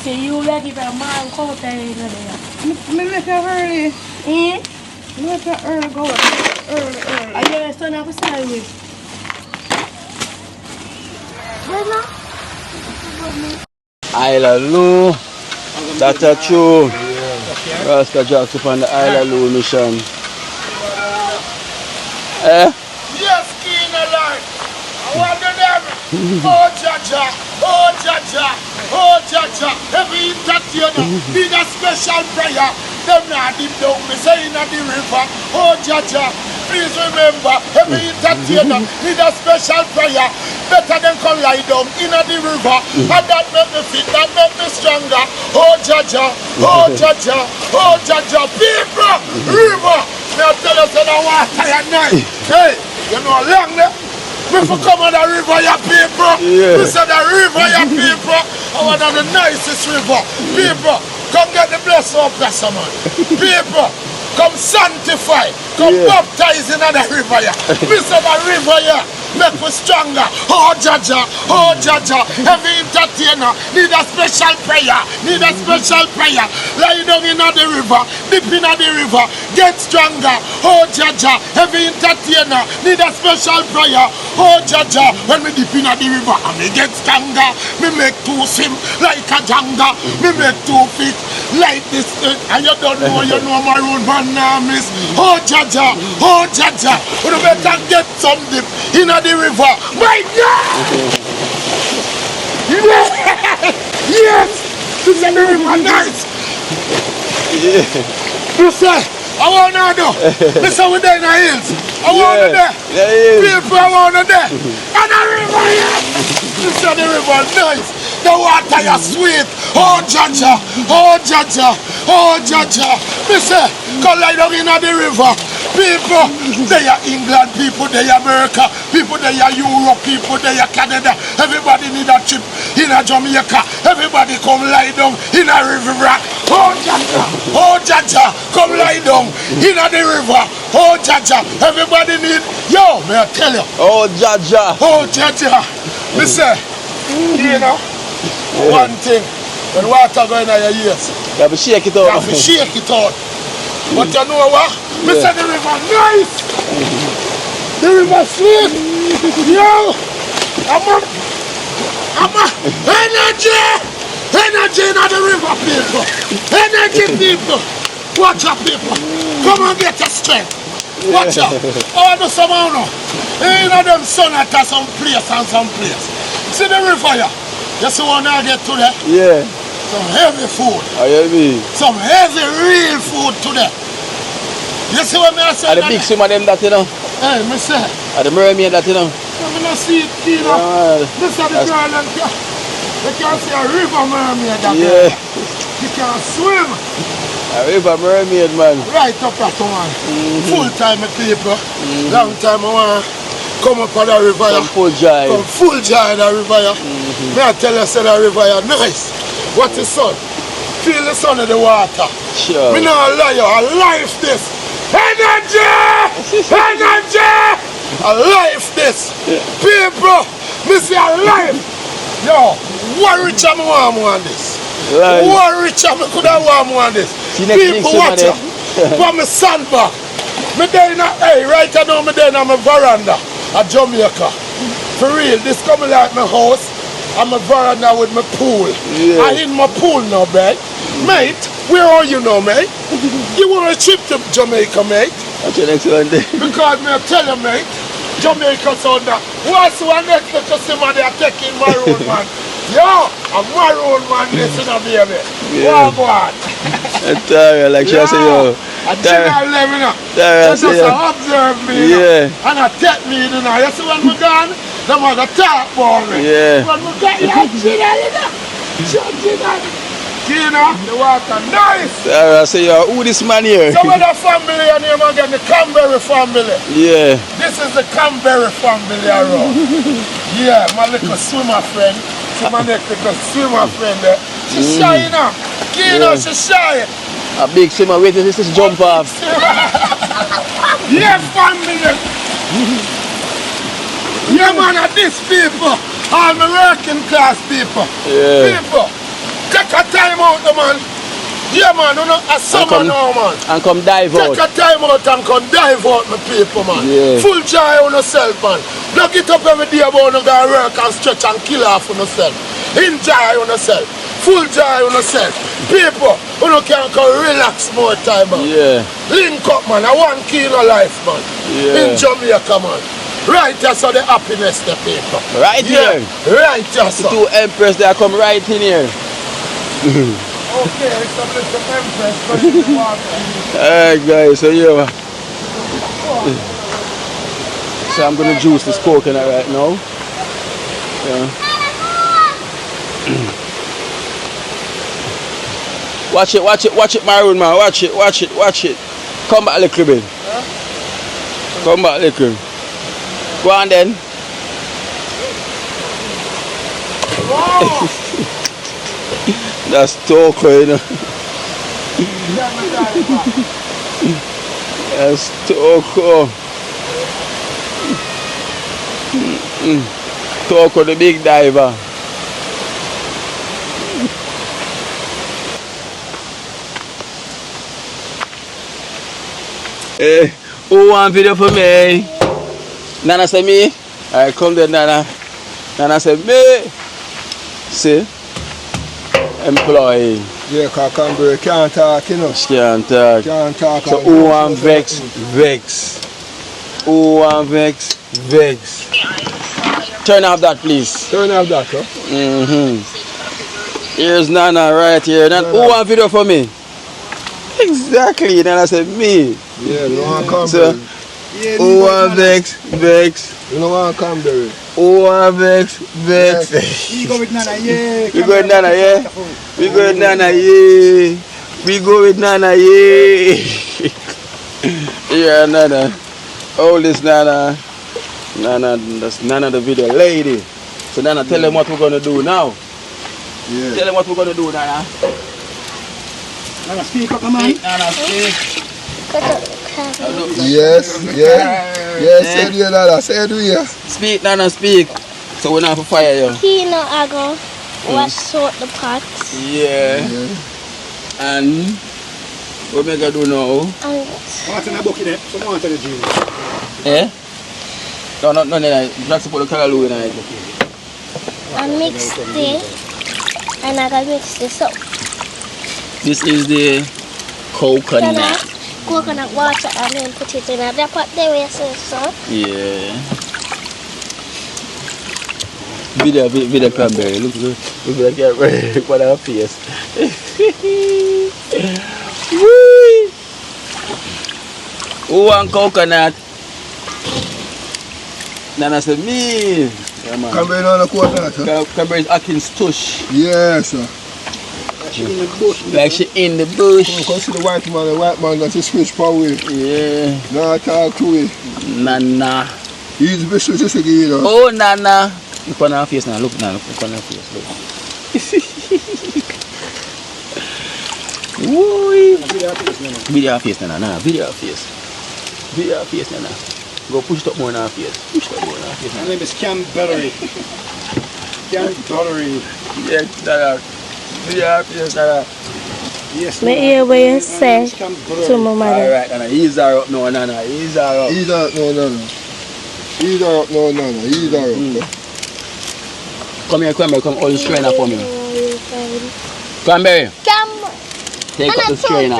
See you ready for a man come out there in the day. Me make it early. Eh? Me make it early go. Early. Are you going to stand up beside me? Callaloo. That's a true. Rasta Jacks upon the Callaloo mission. Eh? Yes, King alive. I want the devil. Oh, Jaja. Oh, Jaja. Oh, Jaja. Every entertainer need a special prayer. Them not deep down. Me say in the river. Oh, Jaja. Please remember, every entertainer need a special prayer. Better than come lie down in the river. And that make me fit, that make me stronger. Oh, Jaja. Oh, Jaja. Oh, Jaja. People, river. Me I tell you, say the water at night. Hey, you know long there. Me for come on the river, your people. Yeah. Me say the river, your people. I want the nicest river. People, come get the blessing of blessing, man. People, come sanctify. Come baptize in the river, yeah. Me say the river, yeah. Make me stronger. Oh, Jaja. Oh, Jaja. Every entertainer need a special prayer. Need a special prayer. Lie down in the river. Dip in the river. Get stronger. Oh, Jaja. Every entertainer need a special prayer. Oh, Jaja. When we dip in the river and me get stronger. Me make two swim like a janga. Me make two feet like this. And you don't know, you know Maroon man now, miss. Oh, Jaja. Oh, Jaja. You better get some dip in the river. My God! Yes! This is the river, nice! You say, I want to do. Listen, we're there in the hills. I want to there. People, I want to there. And the river, yeah! This is the river, nice. The water is sweet. Oh, Jaja. Oh, Jaja. Oh, Jaja. Me say, come lie down in the river. People, they are England, people, they are America, people, they are Europe, people, they are Canada. Everybody need a trip in a Jamaica. Everybody come lie down in a river. Oh, Jaja. Oh, Jaja. Come lie down in the river. Oh, Jaja. Everybody need, yo, may I tell you. Oh, Jaja. Oh, Jaja. Me say, you know, one thing, when water go in your ears, You have to shake it you out. have to shake it out. But you know what? Me say the river nice. The river sweet. Yo, I'm a energy. Energy in the river, people. Energy, people. Watch out, people. Come and get your strength. Watch out. Oh, no, some now. You know them sun at some place and some place. See the river here? You see when I get to there? Yeah. Some heavy food. I hear me. Some heavy real food today. You see what I say? Are the big swim of them that you know? Hey, me say. Are the mermaid that you know? I don't see it, you know. This is the girl and you can see a river mermaid that yeah. you can swim. A river mermaid, man. Right up at one. Full time people. Long time I want to come up on the river. Come full joy. Come full joy in the river. May I tell you, say the river nice. What is sun? Feel the sun in the water. Sure. Me not lie you. I life this. Energy! Energy! I life this. People, me say I life. Yo, what rich am I want this? What rich am I could have want this? People watch out. But me sandbag. Me there in a, hey, right now me there in my veranda at Jamaica. For real, this coming like my house. I'm a veranda with my pool. Yeah. I in my pool now, mate. Mate, where are you now, mate? You want a trip to Jamaica, mate? That's an excellent day. Because me tell you, mate, Jamaica sound that. What's one next to somebody are taking Maroon, man? Yo, a Maroon, man, listen to me, baby. Yeah. Go on. Tara, like she say, yo. I Tara, living up. Tara, Just observe me, yeah. And I take me, you know. You see when we gone, them are the talk about me. Yeah. When we got you, you know, the water nice. Tara, say, yo, who this man here? So with the family, your name again, the Cranberry family. Yeah. This is the Cranberry family around. Yeah, my little swimmer friend. So my little swimmer friend there. She's shy, you know. You know, she's shy. A big swimmer waiting to jump off. Yeah, family. Yeah, man, at these people, all my working class people. Yeah. People, take a time out, man. Yeah, man, you know, a summer now, man. And come dive out. Take a time out and come dive out, my people, man. Yeah. Full joy on yourself, man. Don't get up every day about you go work and stretch and kill off on yourself. Enjoy on yourself. Full joy on yourself. People, you can come relax more time, man. Yeah. Link up, man. I want key in your life, man. Yeah. In Jamaica, man. Right here, so the happiness, the people. Right here. Right here, so. The two empress, they come right in here. Okay, it's a little empress, but in the water. Alright, guys, so yeah. So I'm gonna juice this coconut right now. Yeah. Watch it, Maroon, man. Watch it. Come back a little bit. Come back a little. Go on then. Wow. That's Toko, you know. That's Toko. Toko, the big diver. Hey, who want video for me? Nana say me? Alright, come there, Nana. Nana say me. See? Employee. Yeah, cause Cranberry can't talk, you know. She can't talk. Can't talk. So who want vex? Vex. Who want vex? Vex. Turn off that, please. Turn off that, huh? Here's Nana right here. Nana, who want video for me? Exactly. Nana said me. Yeah, you want Cranberry. So, who want vex? Vex. You don't want Cranberry. Who want vex? Vex. You go with Nana, yeah. We go with Nana, yeah? We go with Nana, yeah. We go with Nana, yeah. Yeah, Nana. Oh, this Nana. Nana, that's Nana the video lady. So Nana, tell them what we're gonna do now. Yeah. Tell them what we're gonna do, Nana. Nana, speak up, man. Nana, speak. Yes, yeah. Yes, say it, Nana. Say it, yeah. Speak, Nana, speak. So we're not for fire, yo. He know I go wash out the pots. Yeah. And what we gonna do now? What's in the bucket there? Some water in the gym. Eh? No. Black support the Callaloo in it. I mix this and I gotta mix this up. This is the Coconut water and then put it in the pot there where you say so. Yeah. Video cranberry. Look like you're ready for our face. Woo! Who want coconut? Nana said me. Yeah, man. Cranberry on the coconut, huh? Cranberry is Atkins tush. Yes, sir. Like she in the bush. You can see the white man got his switch power. Yeah. Nah, talk to it. Nana. He's the best to say, you know. Oh, Nana. Look on her face now. Look now. Look on her face. Look. Woo! Video her face, Nana. Video her face. Video her face, Nana. Go push it up more in her face. Push it up more in her face. My name is Cranberry. Cranberry. Yeah, Nana. Video her face, Nana. Yes. Me hear what you say to my mother. Alright, Nana. Ease her up now, Nana. Ease her up. Ease her up, no, Nana. Ease her up, no, Nana. Ease her up. Come here, Cranberry. Come hold the strainer for me. Cranberry. Take up the strainer.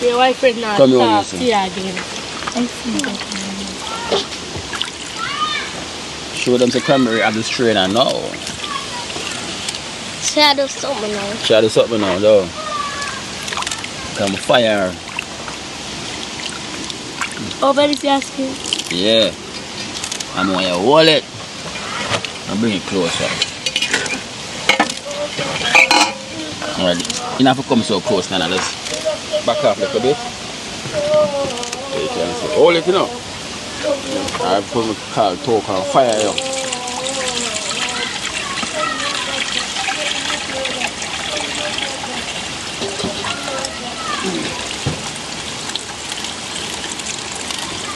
Your wife is not Come here, talk listen. to you again. Show them the Cranberry at the strainer now. Shadow something now. Try to something now, though. Come fire. Over this asking. Yeah. I'm on your wallet. And bring it closer. Alright. You have to come so close now. Just back off a little bit. So you can see. Hold it, you know. I put my car talk on fire, you know.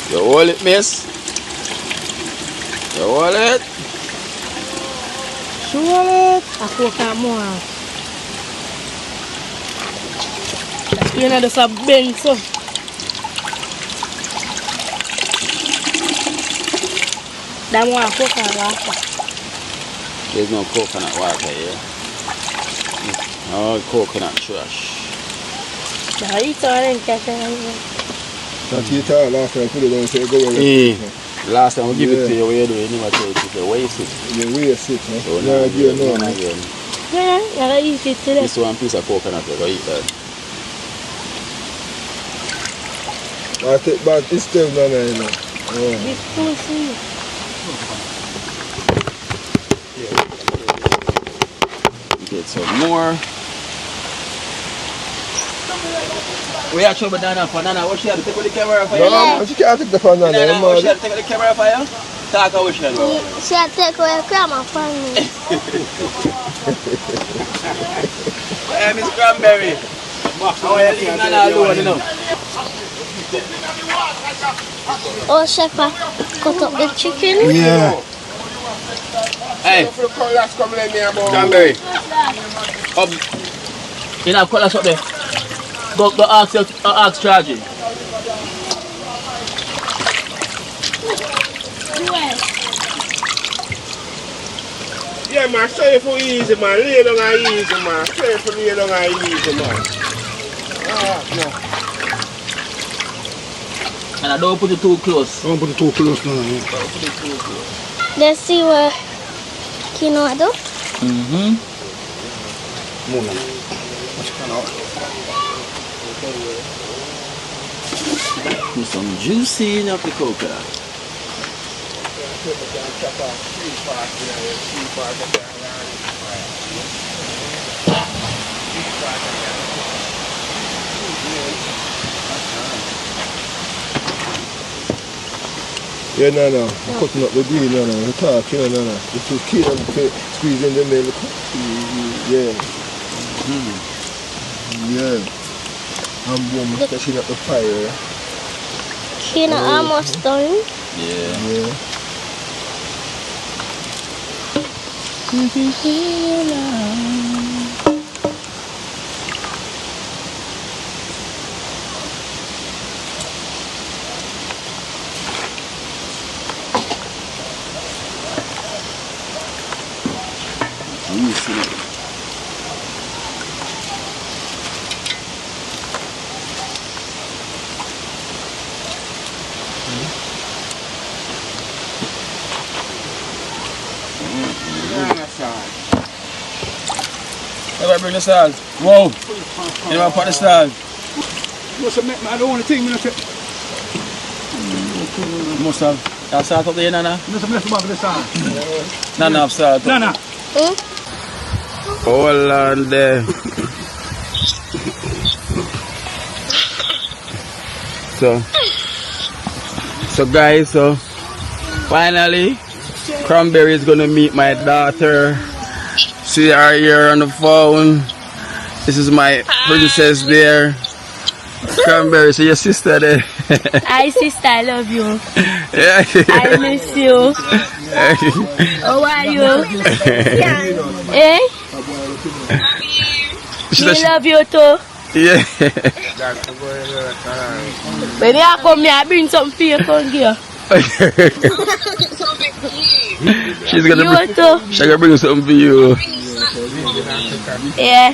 You hold it, miss. You hold it. Sure. I cook out more. You know, there's a bend, so. That one I cook out water. There's no coconut water here. No coconut trash. Now you turn and catch it. That's your time last time I put it on and say, go away. Last time we give it to you, where do you never take it? You waste it. You waste it, huh? So Yeah, now you know. again. Yeah, you gotta eat it today. This one piece of coconut, you gotta eat that. I take back this still no, you know. Oh. This pussy. Get some more. We are trouble Nana for Nana. What she had to take with the camera for you? No, she can't take the fan on there, Nana, what she man. had to take with the camera for you? Talk how she had. She had to take away the camera from me. Hey, Miss Cranberry. How are you leaving Nana alone, you know? Oh, Shepherd, cut up the chicken. Yeah. Hey, Cranberry. You know, call us up there. Go ask Charlie. Yeah, man, say for easy, man. Lay down and easy, man. Say for lay down and easy, man. No. And I don't put it too close. Don't put it too close now. Yeah. Let's see what quinoa do. Put some juicy in of the coconut. Yeah, no. I'm cutting up the bean, no. The talk, you know, no. If you keep them squeeze in the milk. Yeah. Yeah. I'm warm, touching up the fire. Quinoa almost done. Yeah. Never bring the salt. Whoa. You never put the salt. Must have met my own thing. Must have. That salt up there, Nana? Must have left the salt. Nana have salt. Nana. Hold on there. So guys, finally Cranberry is gonna meet my daughter. See her here on the phone. This is my princess there. Cranberry, so your sister there. Hi sister, I love you. Yeah. I miss you. How are you? Eh? I love you too. Yeah. When you come here, I bring something for you, come here. She's gonna bring something for you. Yeah.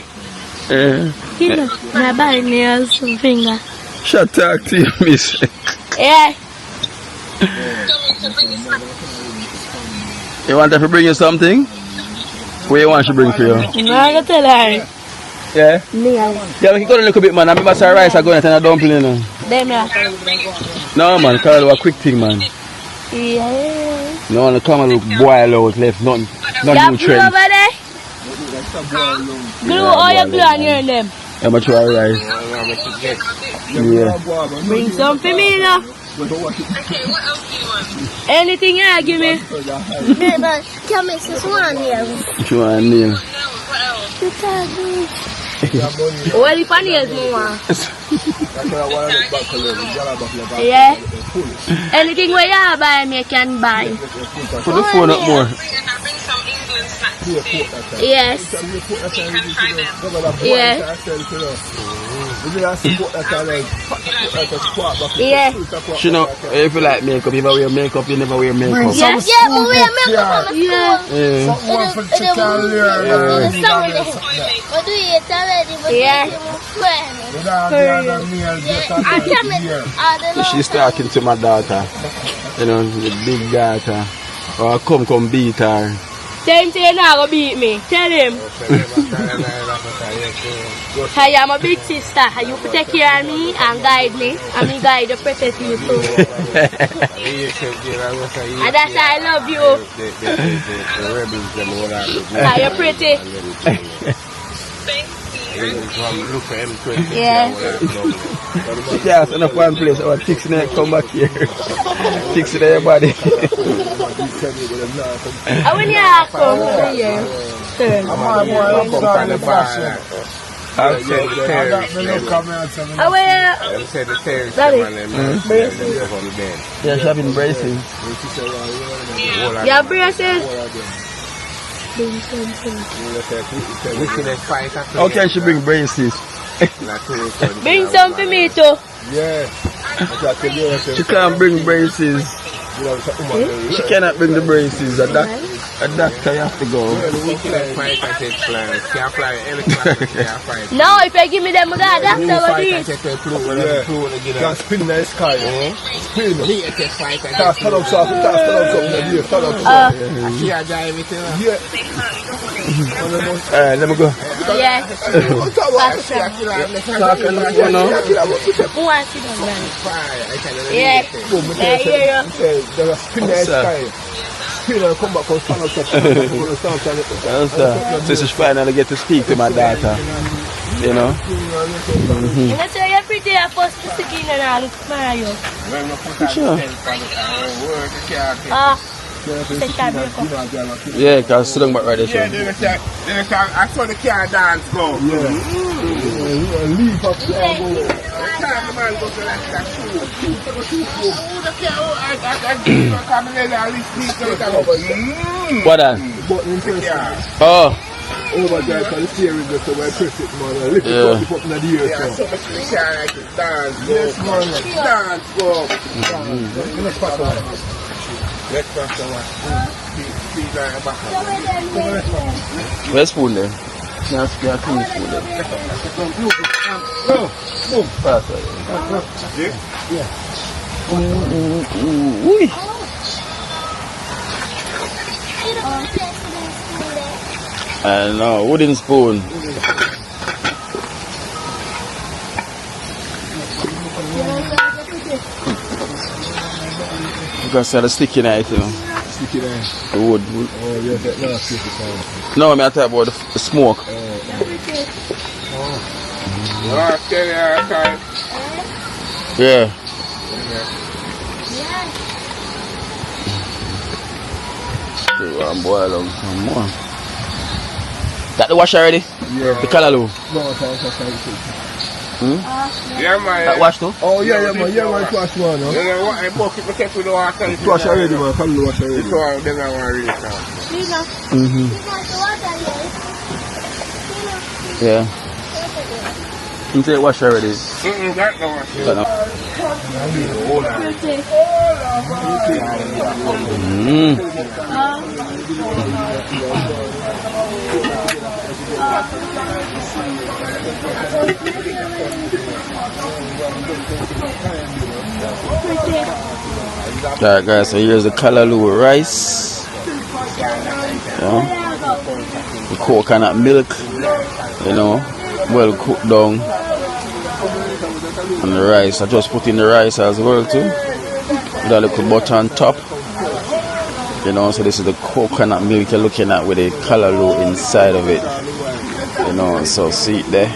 You know, my body nails, some finger. Shall talk to you, miss. Yeah. You want her to bring you something? What you want to bring for you? I'm gonna tell her. Yeah? Yeah. Yeah, we can go a little bit, man. I remember some rice I go and a dumpling, you know. Them yeah. No, man. Callaloo a quick thing, man. Yeah. No one come and look boil out left. Nothing You have glue nutrient. over there? Glue all your glue on your them. I'm going to try rice. Yeah. Bring some for me now. Anything you give me. But can mix this one here. If you want a nail. What if I need more? Yeah. Anything where you buy me can buy. Put the phone up more. Yes. Yeah. Yeah. You know, if you like makeup, you never wear makeup, you never wear makeup. Yes. Yeah, but we are makeup. Yeah. What do you tell it? Yeah. She's talking to my daughter. You know, the big daughter. Or come beat her. Tell him you're not going to beat me. Tell him. I am a big sister. You take care of me and guide me. And me guide and protect you too. And that's why I love you. Are you pretty? Yeah. Yeah, it's enough one place. Our chicks in there come back here. Chicks in everybody. I when you come here. Turn. Yeah, she having braces. You have braces? How can she bring braces? Bring some for me too. Yeah. She can't bring braces. She cannot bring the braces. A doctor, you have to go. No, if you give me them, that's what it is. Can't spin in the sky. Spin. Can't stand up soft. Can't stand up soft. Let me go. Yeah. Yeah. There's a spin in the sky. Spin and come back and stand up soft. So she's finally get to speak to my daughter. You know? You know, so you're pretty. I post the skin and I look for you. Sure. Yeah, Yeah, because sit down back right there. I saw the car dance go. Yeah. Leave up there. What that? Oh. Over there, because the steering goes so I press it, man. Lift it up in the air. Yeah, so much the car like dance go. Yes, man. Dance go. Breakfast or what? Feed like a back. Where's spoon there? Yeah, clean spoon there. No, boom. Pass it. Yeah. Ooh. I know, wooden spoon. Because it's a sticky knife, you know. Sticky knife. The wood. Oh, yeah, that last sticky knife. No, I mean I talk about the smoke. Yeah. I'm boiling some more. Got the wash already? Yeah. The Callaloo? No, Yeah, man. That wash too? oh, yeah, man. Yeah, man. Wash one, no? You know what? I bucket the kettle with the water. Wash already, man. Come to wash already. So then I want to read it now. Yeah. You say wash already? That no wash. Got no. Alright guys, so here's the Callaloo rice. Yeah. The coconut milk, you know, well cooked down. And the rice, I just put in the rice as well too. With a little butter on top. You know, so this is the coconut milk you're looking at with the Callaloo inside of it. You know, so see it there.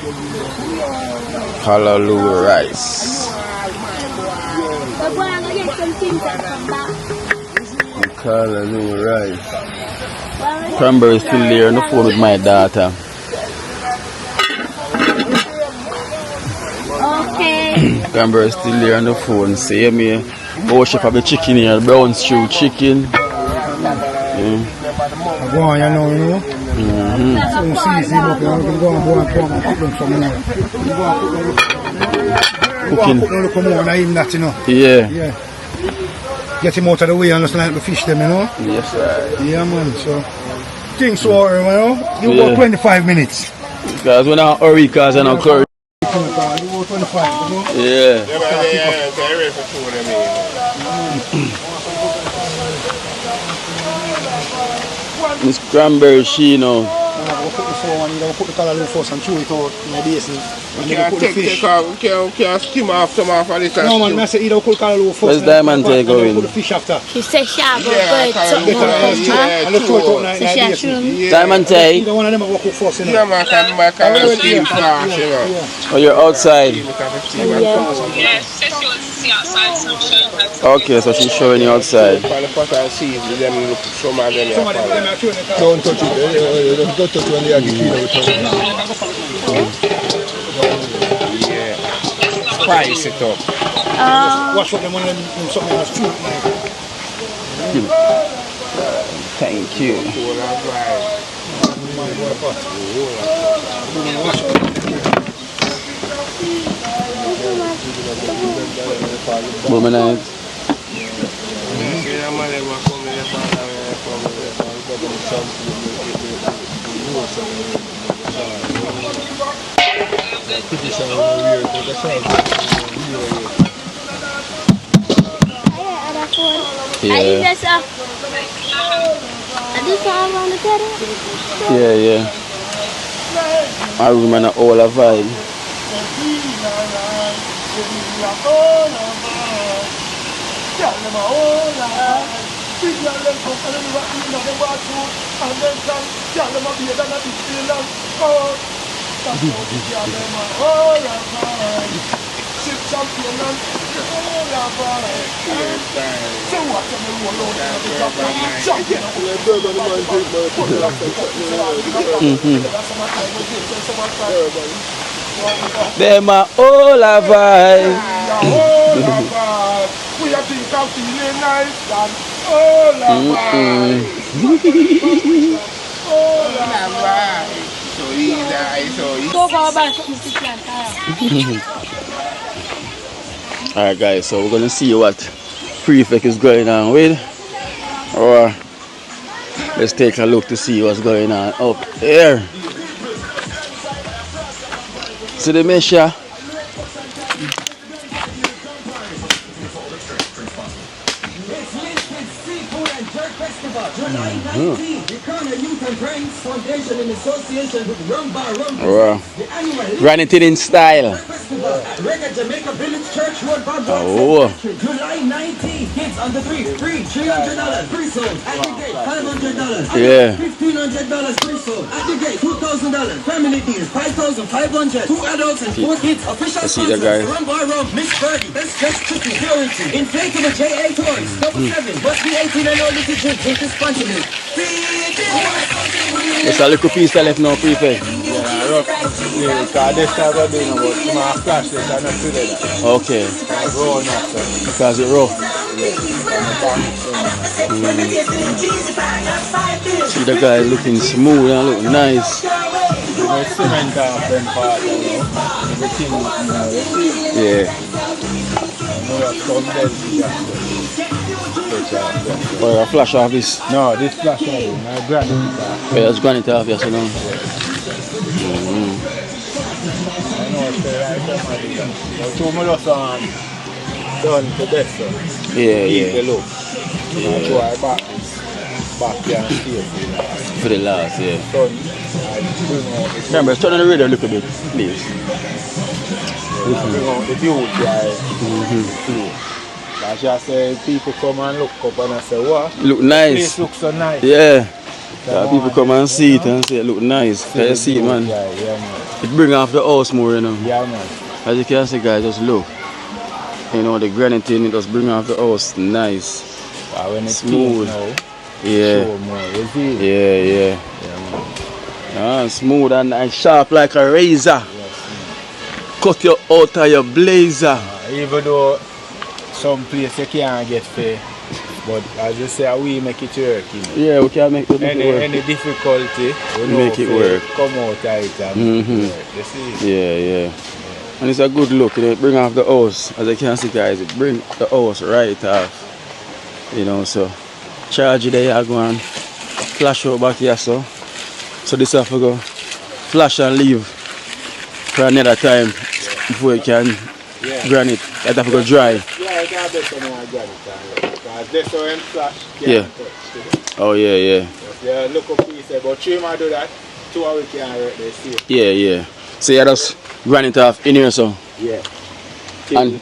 Callaloo rice. Callaloo rice. Cranberry still there on the phone with my daughter. Okay. Cranberry still there on the phone. See me. Oh, chef have the chicken here, brown stew chicken. Go on, you know. So season up, you can go and cook them from now. Cooking. Come over and eat that, you know. Yeah. Yeah. Get him out of the way and just like the fish them, you know. Yes, sir. Yeah, man. So things water, you know. You go 25 minutes. Because when I hurry, because I don't curry. You go 25, you know. Yeah. They're ready for two of them. This Cranberry, she, you know. We'll put the phone, you put the Callaloo first and chew it out in the basin. And then put the fish. Can't skim off some off of this. No, man, I say either put Callaloo first. Where's Diamond Tay going? Put the fish after. She said she have Yeah, a something yeah, more. yeah. And let's throw it out in the So she has basin. shroom. Diamond Tay. Either one of them will cook first, you know. Yeah, man, can steam flash, you know. Oh, you're outside. Yeah. Okay, so she's showing you outside. For the pot and seeds, them look some of them. Some of them are chewing it. Don't touch it. Don't touch it when they are clean out. Yeah. Spice it up. Wash up them when them something was chewed. Thank you. Woman, yeah. Maroon and all a vibe. Them are all a vibe. We are think of feeling nice and all a vibe. All a vibe. So easy. Alright guys, so we're gonna see what Prefect is going on with. Or let's take a look to see what's going on up there. See the Mesha? Wow. Run it in style. Oh. July 19th, kids under 3, free $300 pre-sold. Aggregate $500. Yeah. $1,500 pre-sold. Aggregate $2,000. Family deals $5,500. 2 adults and 4 kids. Official I see that guy. Run by Rob, Miss Birdie, Best Dressed Chicken, Purity. Inflatable JA Toys, Double 7. Must be 18 and older to drink. Drink responsibly. There's a little piece left now, prefect. Because this time we're doing about small flash, they cannot do that. Okay. Because it's rough. See the guy looking smooth and look nice. Cement off them part, everything, Yeah. Or a flash off this. No, this flash off, my granite off. Yeah, it's granite off, yes, I know. I know it's like two more done to this, so. Yeah, Keep the yeah. look. That's why I bought this back here and stay For the last, yeah. Done. Remember, turn on the radio a little bit, please. Bring out the view, guys. I just say people come and look up and I say, what? Look This nice. looks so nice. Yeah. People come and see it and say, look nice. Can you see it, man? Yeah, man. It bring off the house more, you know. Yeah, man. As you can see, guys, just look. You know, the granite in it just bring off the house nice. When it's Smooth. now, Yeah. show more, you see? Yeah, yeah. Yeah, man. Smooth and sharp like a razor. Cut you out of your blazer. Even though some place you can't get fair, but as you say, we make it work. You know? Yeah, we can make it work. Any difficulty, we know Make it fair, work. come out of it and make it work. You see? Yeah, yeah. And it's a good look, you know, it bring off the house. As you can see, guys, it bring the house right off. You know, so charge it there, go and flash out back here, so this have to go flash and leave for another time before you can granite. That have to go dry. Yeah, I got better than I got it. Because this one flash, Yeah. touch. Oh, yeah, yeah. Yeah, look up here, say, but 3 might do that, 2 hours we can work, they see. Yeah, yeah. So you just granite off in here, so. Yeah. And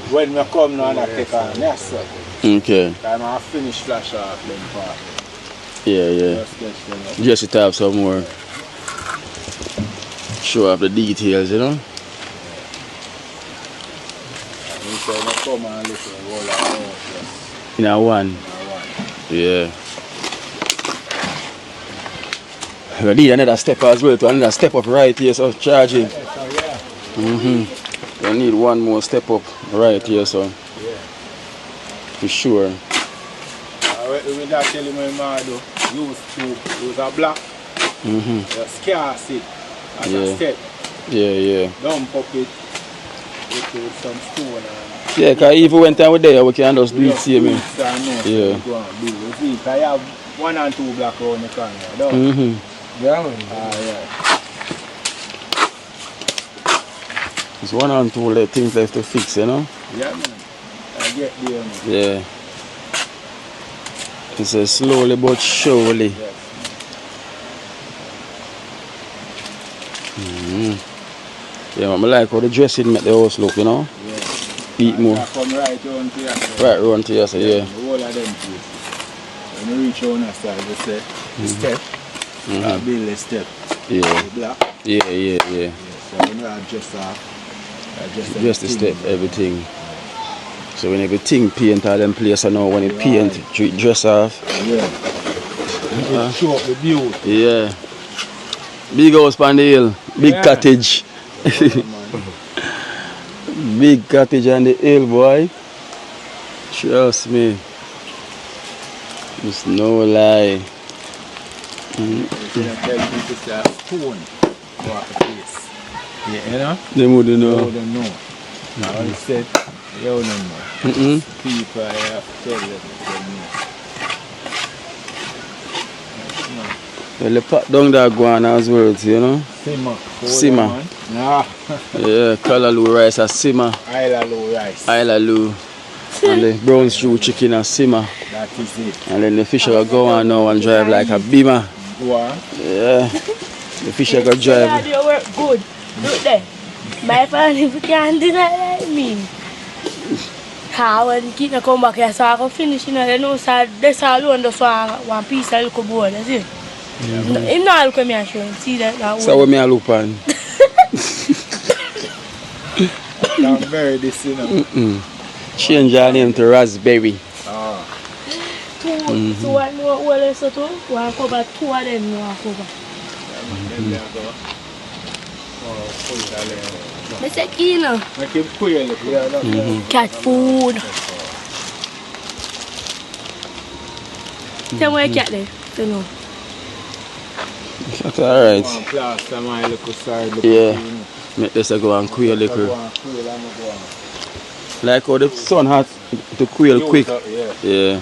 When we come now and I take on, yes, sir. okay. Time I finish flash off them part. Yeah, yeah. Just sketch them up. Just to have some more. Show off the details, you know. And we say, we come and look at the whole house. In a one. Yeah. We need another step as well, to another step up right here, so charging. We need one more step up right here, so. For sure. We not tell him when I do use a block. Just scarce it as a step. Yeah, yeah. Dump up it with some stone and Yeah, because even when time we're there, we can just do it same. Yeah. Yeah. Go and do it. You see, I have 1 and 2 blocks around the corner. Don't Yeah, man. yeah. It's 1 and 2 little things left to fix, you know? Yeah, man. I get there, man. Yeah. It's a slowly but surely. Yes. Yeah, man, I like how the dressing make the house look, you know? Yeah. Eat more. I come right on to you. Right round to you, so yeah. The whole of them places. When you reach on that side, you say, the step. I build a step. Yeah. The block. Yeah, yeah, yeah. Yeah. So when you adjust Just the step, everything. So when everything paint all them place, I know when it paint, treat dress off. Yeah. Show up the view. Yeah. Big house on the hill, big Yeah. cottage. Big cottage on the hill, boy. Trust me. It's no lie. You can tell people to have stone for the place. Yeah, you know? They wouldn't know. You don't know. Now I said, you don't know. People I have to tell them. Well, the pot down there go on as well, you know. Simmer. Yeah. Yeah, Callaloo rice a simmer. Callaloo rice. Callaloo. And the brown stew chicken a simmer. That is it. And then the fish will go on now and drive like a beamer. Go on. Yeah. The fish will go drive. You work good. Look there. My family can't deny me. How when the kid come back here, so I can finish, you know, they know that's all alone, just one piece of little board, that's it. Him not look at me and show him, see that? So what me I look on? Cranberry this, you know. Change your name to Raspberry. So one more well so too, one cover two of them you want cover. They say key now. Make him quail. Cat food. Tell me where cat there. Don't know. That's alright. Plaster my little side. Yeah. Make this go and quail little. Like how the sun has to quail quick. Yeah. Yeah.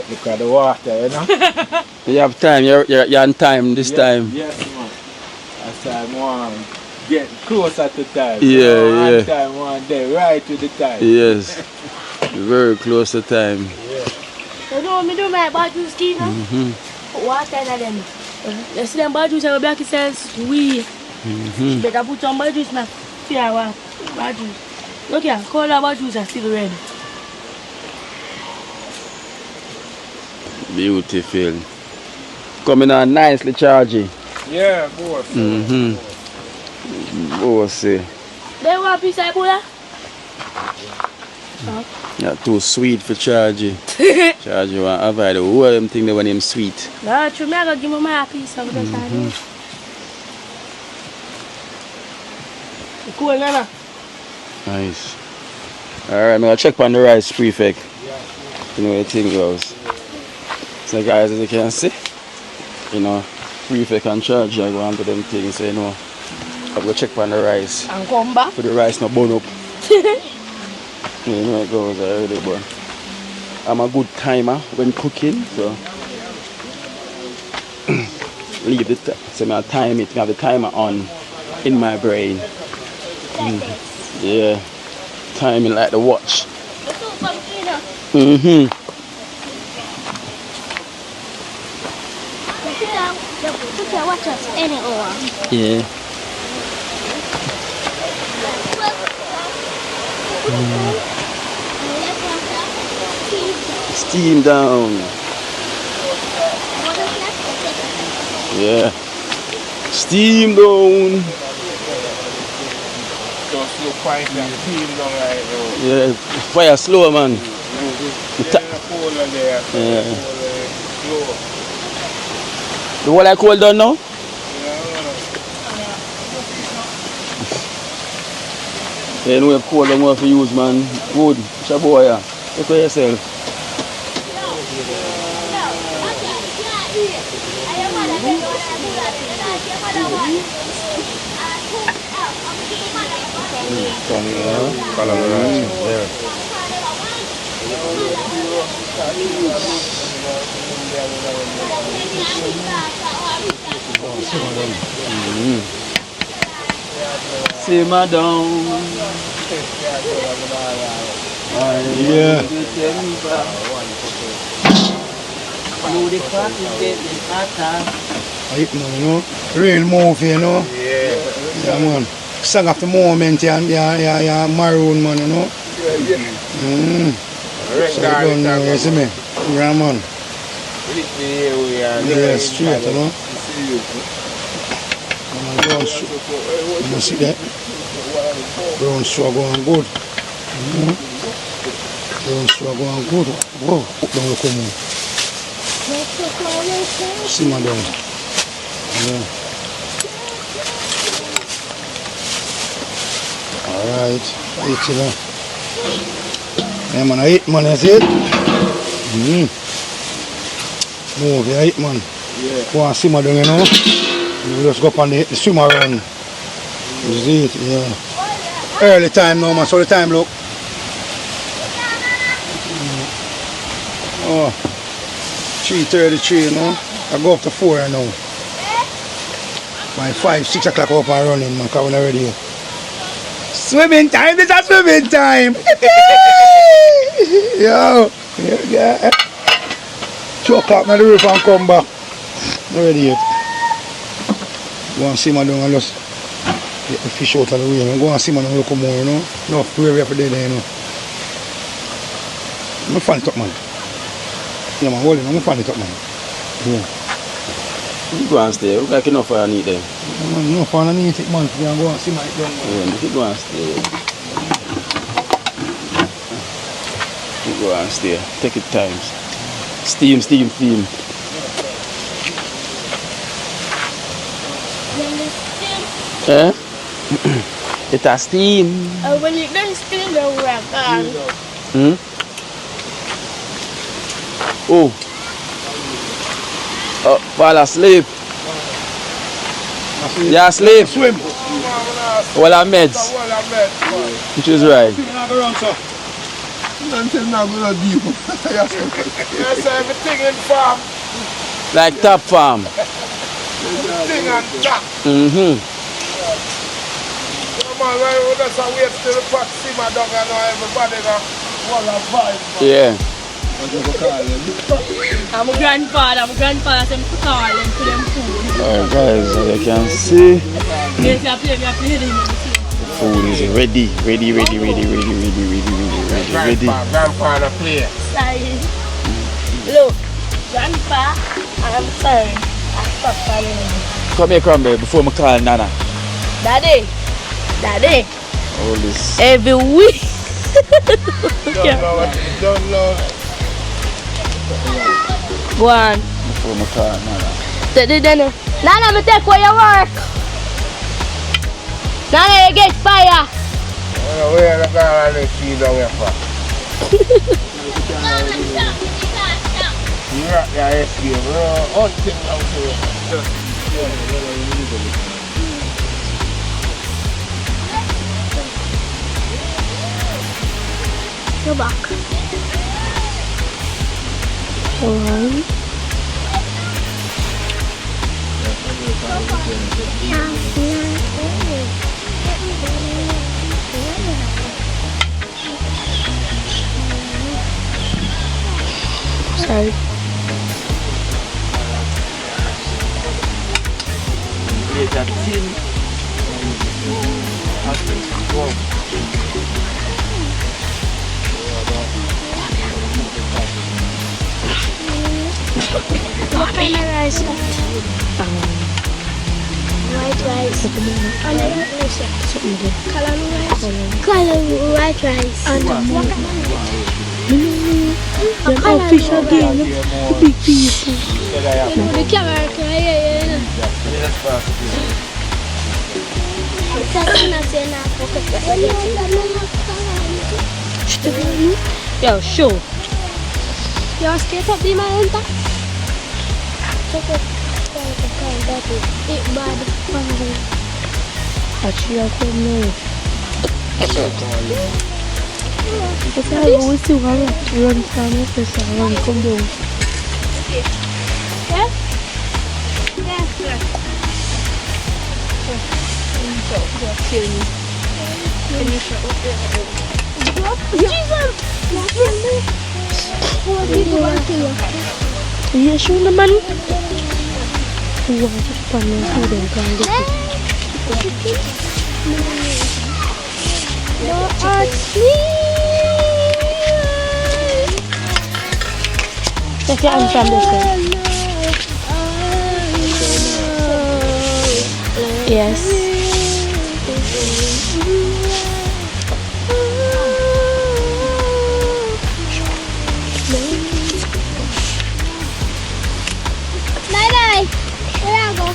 Look at the water, you know. You have time, you're on time this time. Yes, man. That's time one. Get closer to time. Yeah, yeah. Time one day, right to the time. Yes. Very close to time. You know me do my bad juice key now? Water in them. You see them bad juice and black it says sweet. Better put some bad juice now. Fear what? Bad juice. Look here, cold bad juice are still red. Beautiful. Coming on nicely charging. Yeah, boss. Boss. They want a piece of Ebola? You're too sweet for charging. Charging want to avoid the whole them thing that when him sweet. No, true, I'm going to give me my piece of the side. Cool, Nana. Nice. Alright, I'm going to check on the rice prefect. You know where the thing goes. So guys, as you can see, you know, prefect and charge, I go on to them things, so you know, I'm going to check on the rice. And come back. For the rice not burn up. You know it goes already, but I'm a good timer when cooking, so leave it, so I time it, I have the timer on in my brain. Yeah, timing like the watch. Put your watch us anywhere. Yeah. Steam down. Yeah. Steam down. Just look fine and steam down right now. Yeah, fire slow, man. Yeah. The whole I cold down now? Yeah, you know you cold and what to use, man. Good. It's a boy, yeah. Take care of yourself. Simmer down. Yeah. I hit man, you know. Real move, you know. Yeah, man. Song of the moment, yeah, Maroon, man, you know. So you don't know, you see me? Yeah, man. Yeah, straight, you know. You see that? Brown straw going good. Brown straw going good. Whoa, don't look at me. Simmer down. Yeah. Alright, eat it now. Yeah, man, I eat, man, that's it. Move, yeah, eat, man. Go and simmer down, you know. You just go up on the swim around. You see it, yeah. Early time now, man, so the time look. Oh, 3:33, you know. I go up to 4 now. By 5, 6 o'clock up and running, man, because we're not ready yet. Swimming time, it's a swimming time! Yo! Yeah. 2 o'clock on the roof and come back. Not ready yet. Go and see my down and just get the fish out of the way. Man. Go and see my down look more, you know. No, we're every day there, you know. I'm fan it up, man. Yeah, man, hold it, I'm fan it up, man. Yeah. You go and stay. Look like enough for you need them. No fun I need it, man. You can go and see my down. Yeah, you go and stay. You go and stay. Take it times. Steam. Eh? It has steam. When you don't steam, then we are gone. Oh. Fall asleep. Yeah, asleep. Swim. Well, I'm meds. Which is right. Until now, we're not deep. Yes, everything in farm. Like top farm. Everything on top. Man, we just wait till the pot simmer down and now everybody got one of vibe. Yeah. I'm a grandfather said to call them to them food. Alright guys, as you can see, Yes, I play them. food is ready. Grandfather play. Sorry. Look, grandpa, I'm sorry. I stopped calling him. Come here, Cranberry, before I call Nana. Daddy. All this. Every week. Don't know. Go on. Before I call Nana. Nana, me take away your work. Nana, you get fire. Where the guy they see down here for? You rock your escape, bro. Hunting out here. Go back. One. Sorry. What kind of rice? White rice. Callaloo rice. Callaloo white rice. Then fish again. Big piece. The camera cry. Yo, show. Jag ska ta bli med vänta. Actually, I don't know. Because I always do run from it, so I run come down. Yeah? Iya, show naman. Wah, panas udah kali. Kasi I'm from this side. Yes. Nej, det där går.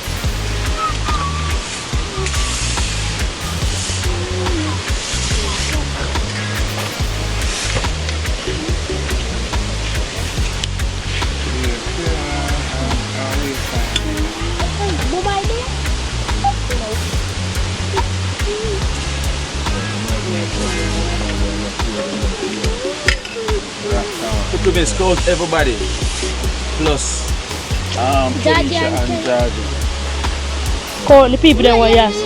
Previous close everybody. Plus Daddy Felicia and and Georgie. Call the people that want to ask.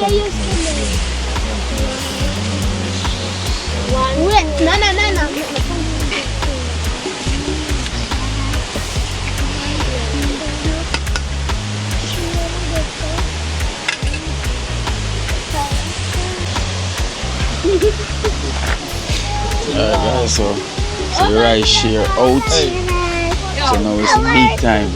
Wait, no. Guys, so the rice share out. So now it's big time.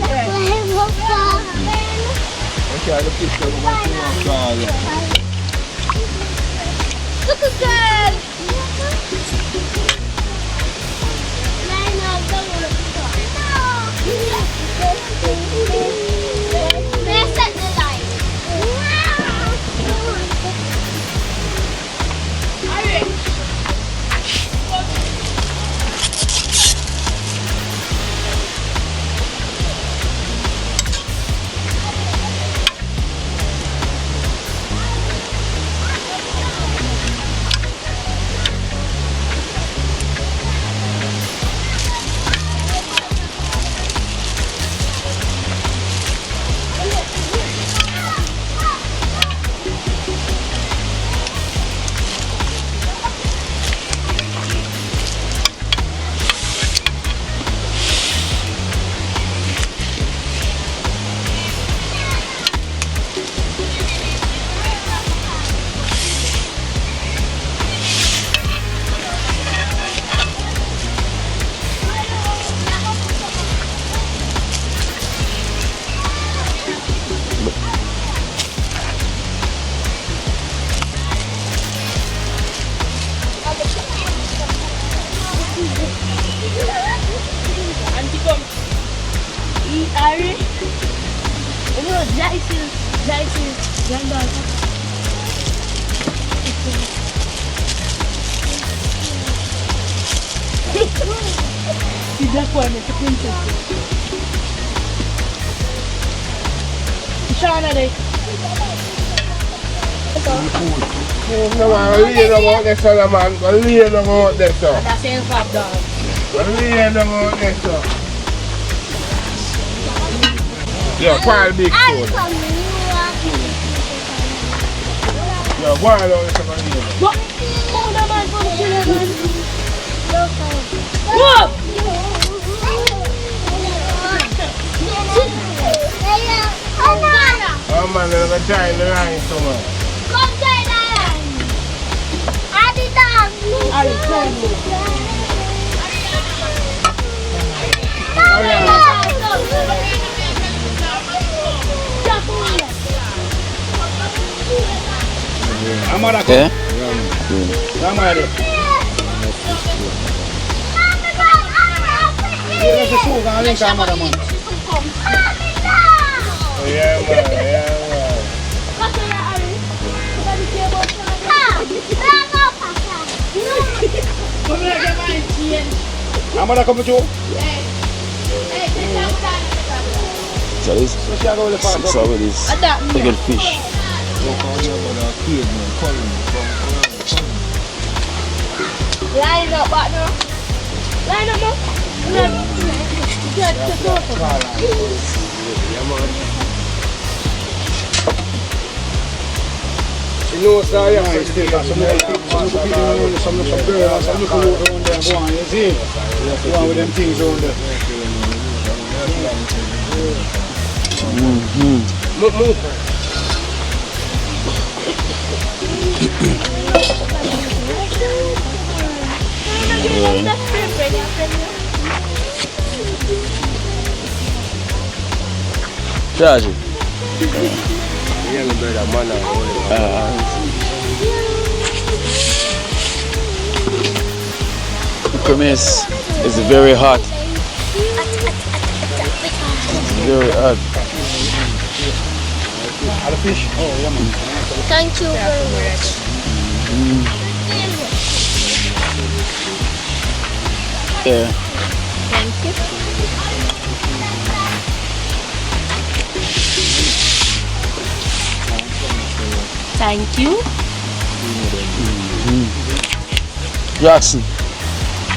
Look at that. May I set the light? Ari, that is granddaughter. The black one is the princess. Shana day. No man, leave them out there, son, man. Leave them out there, son. And that's saying crap dog. Leave them out there, son. Yeah, quite big food. Yeah, why don't you come here? What? Oh, no man, for the children. What? Oh man, they're going to try the line so much. Come try the line. Add it down. Ari, turn me. I'm out of Yeah? I'm out of Here's the sugar, I think I'm out of man. Yeah, man. I'm out of come with you. So this 6 hours is big fish. Line up, partner. Line up, man. You know, sir, yeah, I still got some girls and some look around there go on, you see? You want with them things around there. move. Charge it. Yeah, my brother, man. The premise is very hot. It's very hot. Are the fish? Oh, yeah, man. Thank you very much. Yeah. Thank you. Thank you. Jackson.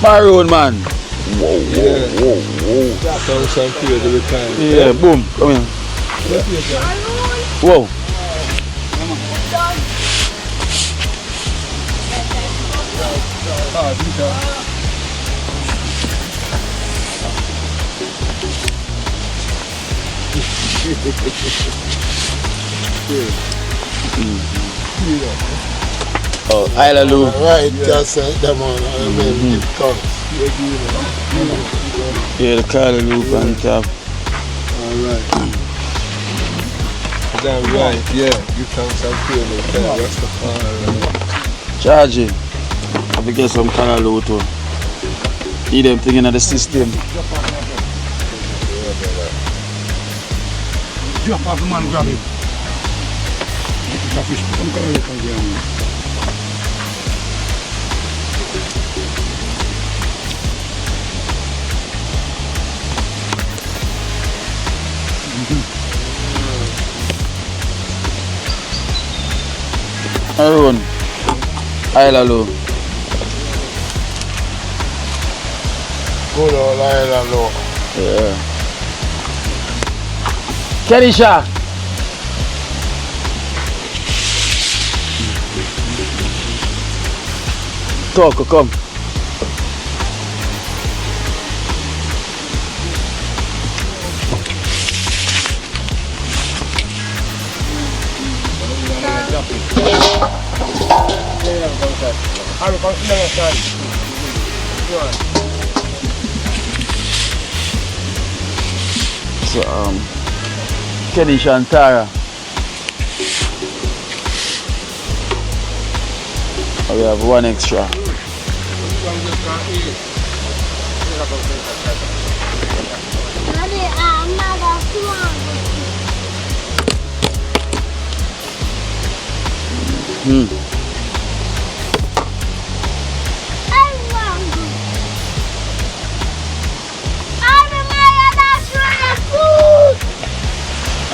Maroon, man. Whoa. Some feel every time. Yeah, boom. Come in. Whoa. Oh, Callaloo. Right, just them on. I mean, it comes. Yeah, the Callaloo on top. Alright. Damn right, yeah. You can some feel it. Yeah, Rastafari. Charge it. Have to get some Callaloo too. Need them thing in the system. Drop off the man, grab him. It's a fish. Come grab him. Maroon. Callaloo. Good old Callaloo. Yeah. Kenisha. Talk, come. So, Kenisha and Tara. We have one extra. Daddy, another one.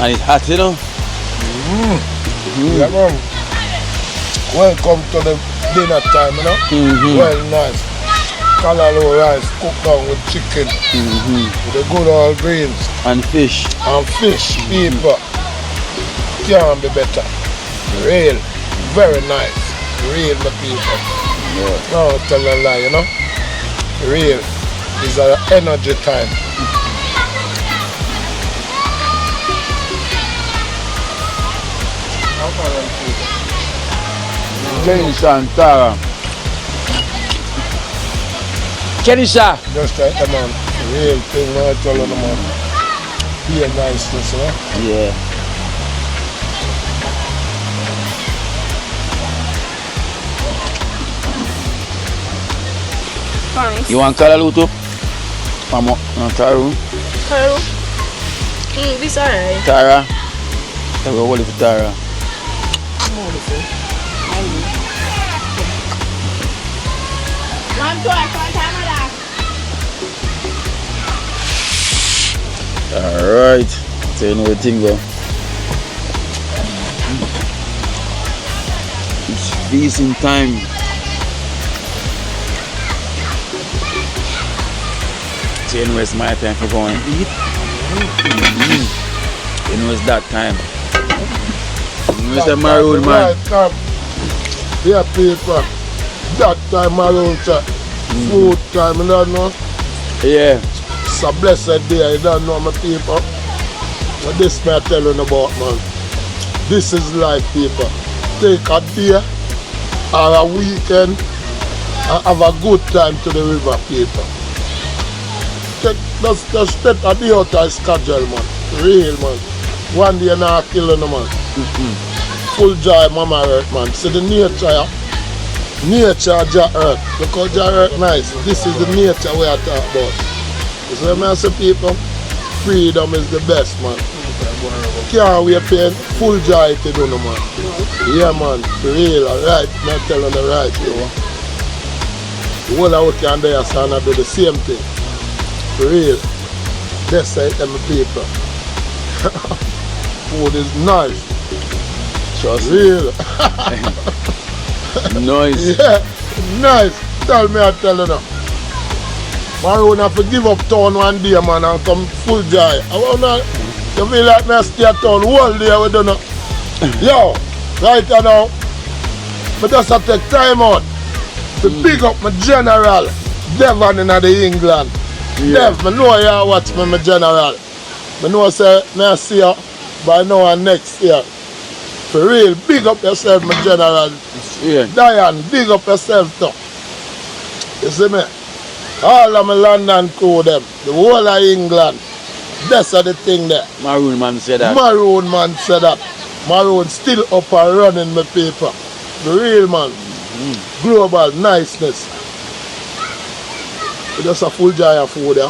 And it's hot, you know? Yeah, man. Welcome to the dinner time, you know? Well, nice. Callaloo rice cooked down with chicken. With the good old greens. And fish. And fish, people. Can't be better. Real. Very nice. Real, my people. No, tell a lie, you know? Real. It's an energy time. Kenisha and Tara. Kenisha! Just like the man. Real thing, I tell you, man. Real niceness, you know? Yeah. Thanks. You want Callaloo too? Mamo, Tara. Callaloo? This alright. Tara. I will hold it for Tara. Alright. So you know the thing go. It's feasting time. So you know it's my time for going to eat. You know it's that time. You know it's the Maroon, man. Yeah, people. That time Maroon, food time, you don't know? Yeah. It's a blessed day, you don't know, my people. But this me I tell you about, man. This is life, people. Take a day or a weekend and have a good time to the river, people. Just take a day out of schedule, man. Real, man. One day not kill no man. Full joy, mama earth, man. See the nature, nature of the earth. Because the earth nice. This is the nature we are talking about. You see what I say, people? Freedom is the best, man. Can't we paying full joy to do no man. Yeah, man. Real, right. I'm telling the right, you know. The whole of we can do is and do the same thing. Real. That's it, them people. Food is nice. Trust Real. Nice. Yeah, nice. Tell me, I tell you now. Maroon have to give up town one day, man, and come full joy. I wanna, you feel like me stay at town all day, we don't know. Yo, right now, I just have to take time out to pick up my general, Devon in the England. Yeah. Dev, I know you watch me, my general. I know say, I see you by now and next year. For real, big up yourself, my general. Yeah. Diane, big up yourself too. You see me? All of my London crew them, the whole of England. That's the thing there. Maroon man said that. Maroon man said that. Maroon still up and running my paper. The real man. Global niceness. We just a full jar of food there.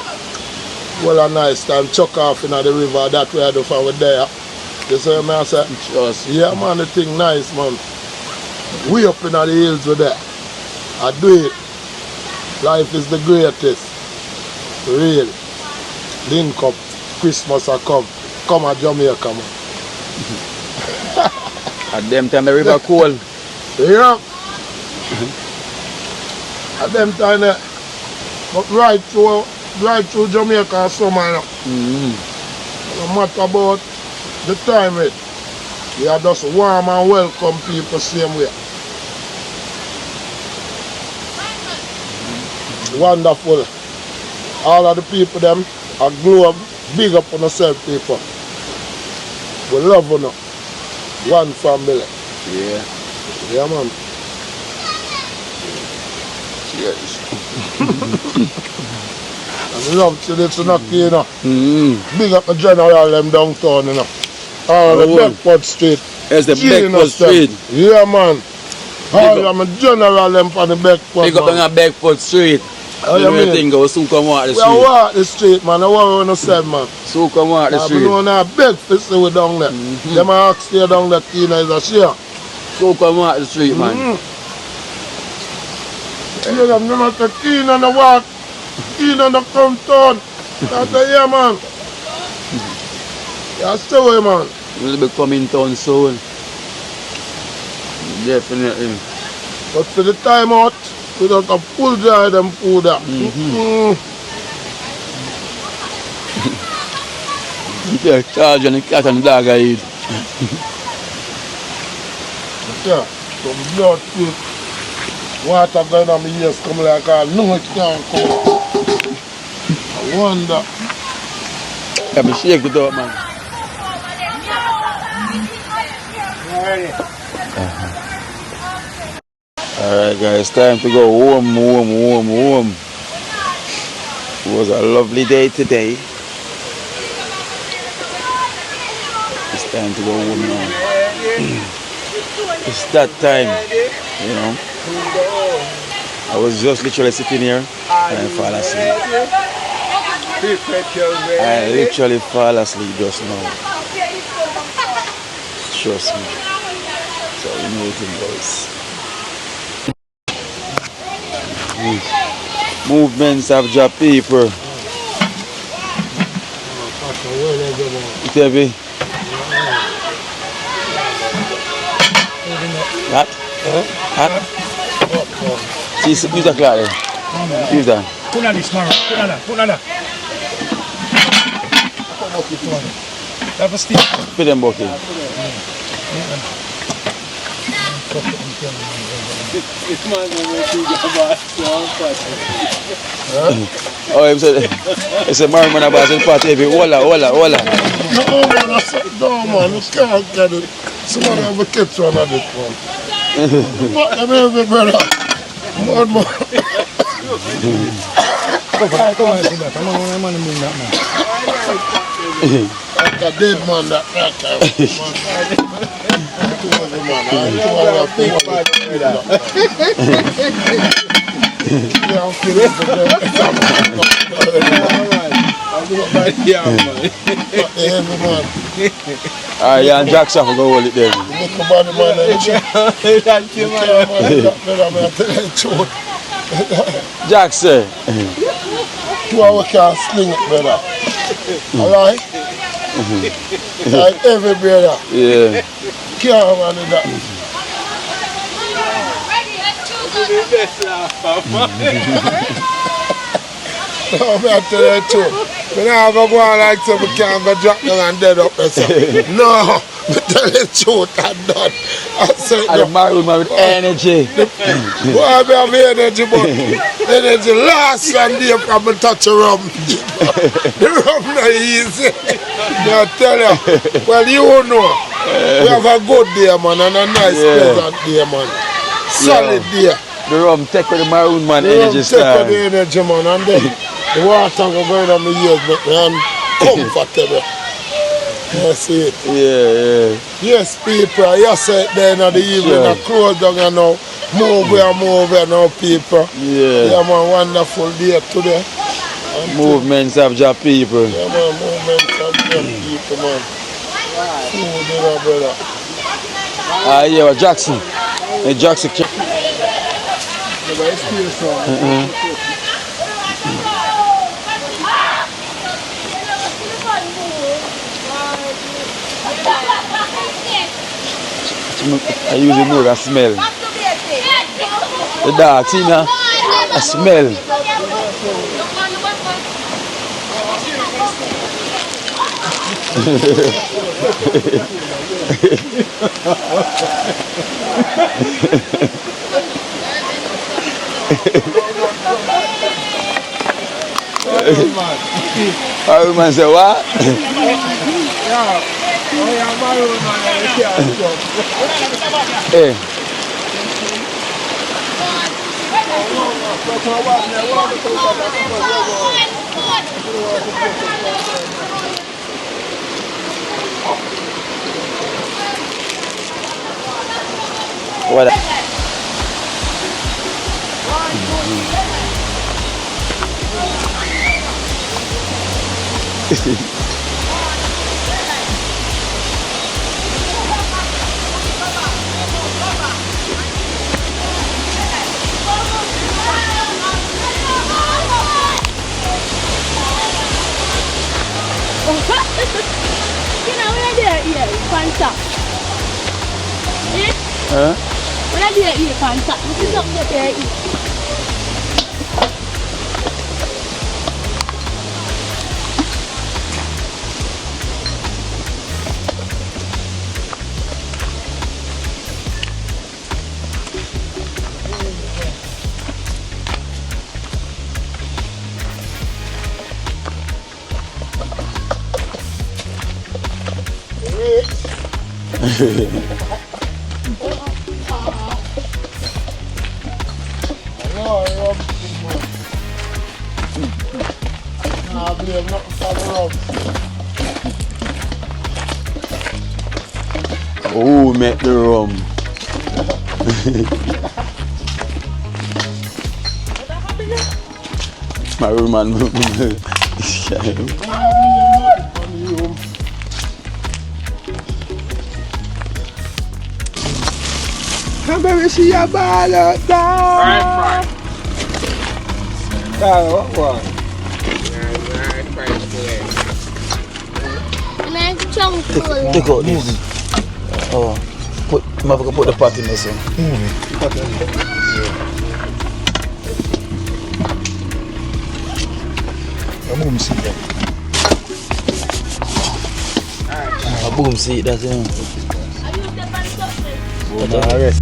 Well a nice time. Chuck off in the river. That way I do for there. You see me I say? Just. Yeah man, the thing nice man. We up in the hills with that. I do it. Life is the greatest. Real. Link up. Christmas a come. Come at Jamaica man. At them time the river cold. Yeah. At them time there. But right through Jamaica summer now. No matter about the time it. We are just warm and welcome people same way. Wonderful. All of the people them are globe. Big up on yourself people. We love you now. One family. Yeah. Yeah man. Cheers. And love to this not you know. Big up the general them downtown you know. All the Bedford Street. It's the Bedford Street. Yeah man. All of my general them on the Bedford. Pick up on the Bedford Street. Oh, you know the thing go, soon come out the street. We walk the street man, I worry when I said man. So come out the street. I know I beg for see we down there. Them ask stay down there, Tina is a share. So come out the street man. You them not the Tina and the walk. Tina and the come town. That's the yeah man. Yeah, stay away man. We'll be coming town soon. Definitely. But for the time out, we don't have full dry them food there. Yeah, charge and the cat and the dog I eat. Yeah, some blood food. Water going on my ears come like I know it can't come. I wonder. Yeah, me shake it up man. Alright guys, time to go home. It was a lovely day today. It's time to go home now. It's that time, you know. I was just literally sitting here and I fall asleep. I literally fall asleep just now. Trust me. So you know it goes. Movements of job people. Heavy. Hot? Hot? See, use that cloth there. Use that. Put on this, Maroon. Put on that. Have a stick. Put them bucket. Oh, he said, Maroon man about the party heavy. Hola. No, man, you can't get it. Somebody have a catch one of this one. But them heavy, brother. More. Come on, I'm going to bring that man. Like a dead man that time. Alright, yeah, and Jack's off and go hold it there. Jack say. 2 hours can sling it, brother. Alright? Like every brother. Yeah. Can't manage that. No, I tell you the truth. Me not go on like so we can't go drop down and dead up there. So. No, me tell you the truth, I'm done. I say I'm a Maroon man with energy. Boy, I have energy, but energy last Sunday from me touch a rum. The rum not easy. Me I tell you. Well, you know, we have a good day, man, and a nice pleasant day, man. Solid day. The rum take with the Maroon man The energy rum style. take with the energy, man, and then the water go going on my ears, but I'm comfortable. You see it? Yeah. Yes, people, you say it there in the evening, I close down and now, move here now, people. Yeah. Yeah, man, wonderful day today. Movements of your people. Yeah, man, movements of them people, man. Food, you know, brother. Yeah, Jackson. Hey, Jackson. I usually know that smell. The dog, see now? I smell. Maroon man say what? Hey. What? You know, when I do it here, it's fantastic. Huh? When I do it here, fantastic. This is something that they eat. Oh, make the rum. Maroon man. Cranberry, see a ball out there. Right. What one? Man, chunk full. Take out this. Oh, motherfucker, put the pot in this one. Boom seat. Boom seat, that's it. I use the pan Rest.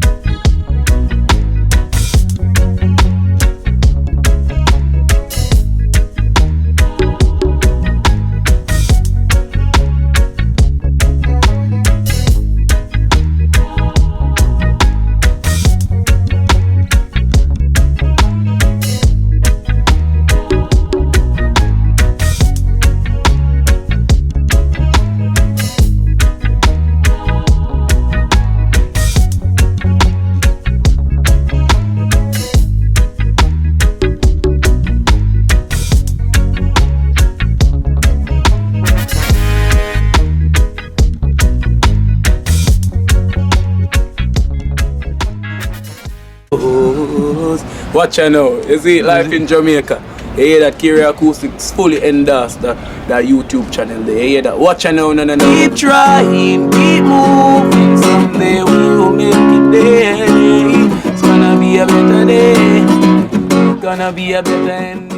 Watch out now, you see life in Jamaica. You hear that Kerry Acoustics fully endorsed that YouTube channel there. You hear that? Watch out now, no. Keep trying, keep moving. Someday we will make it there. It's gonna be a better day. Gonna be a better end.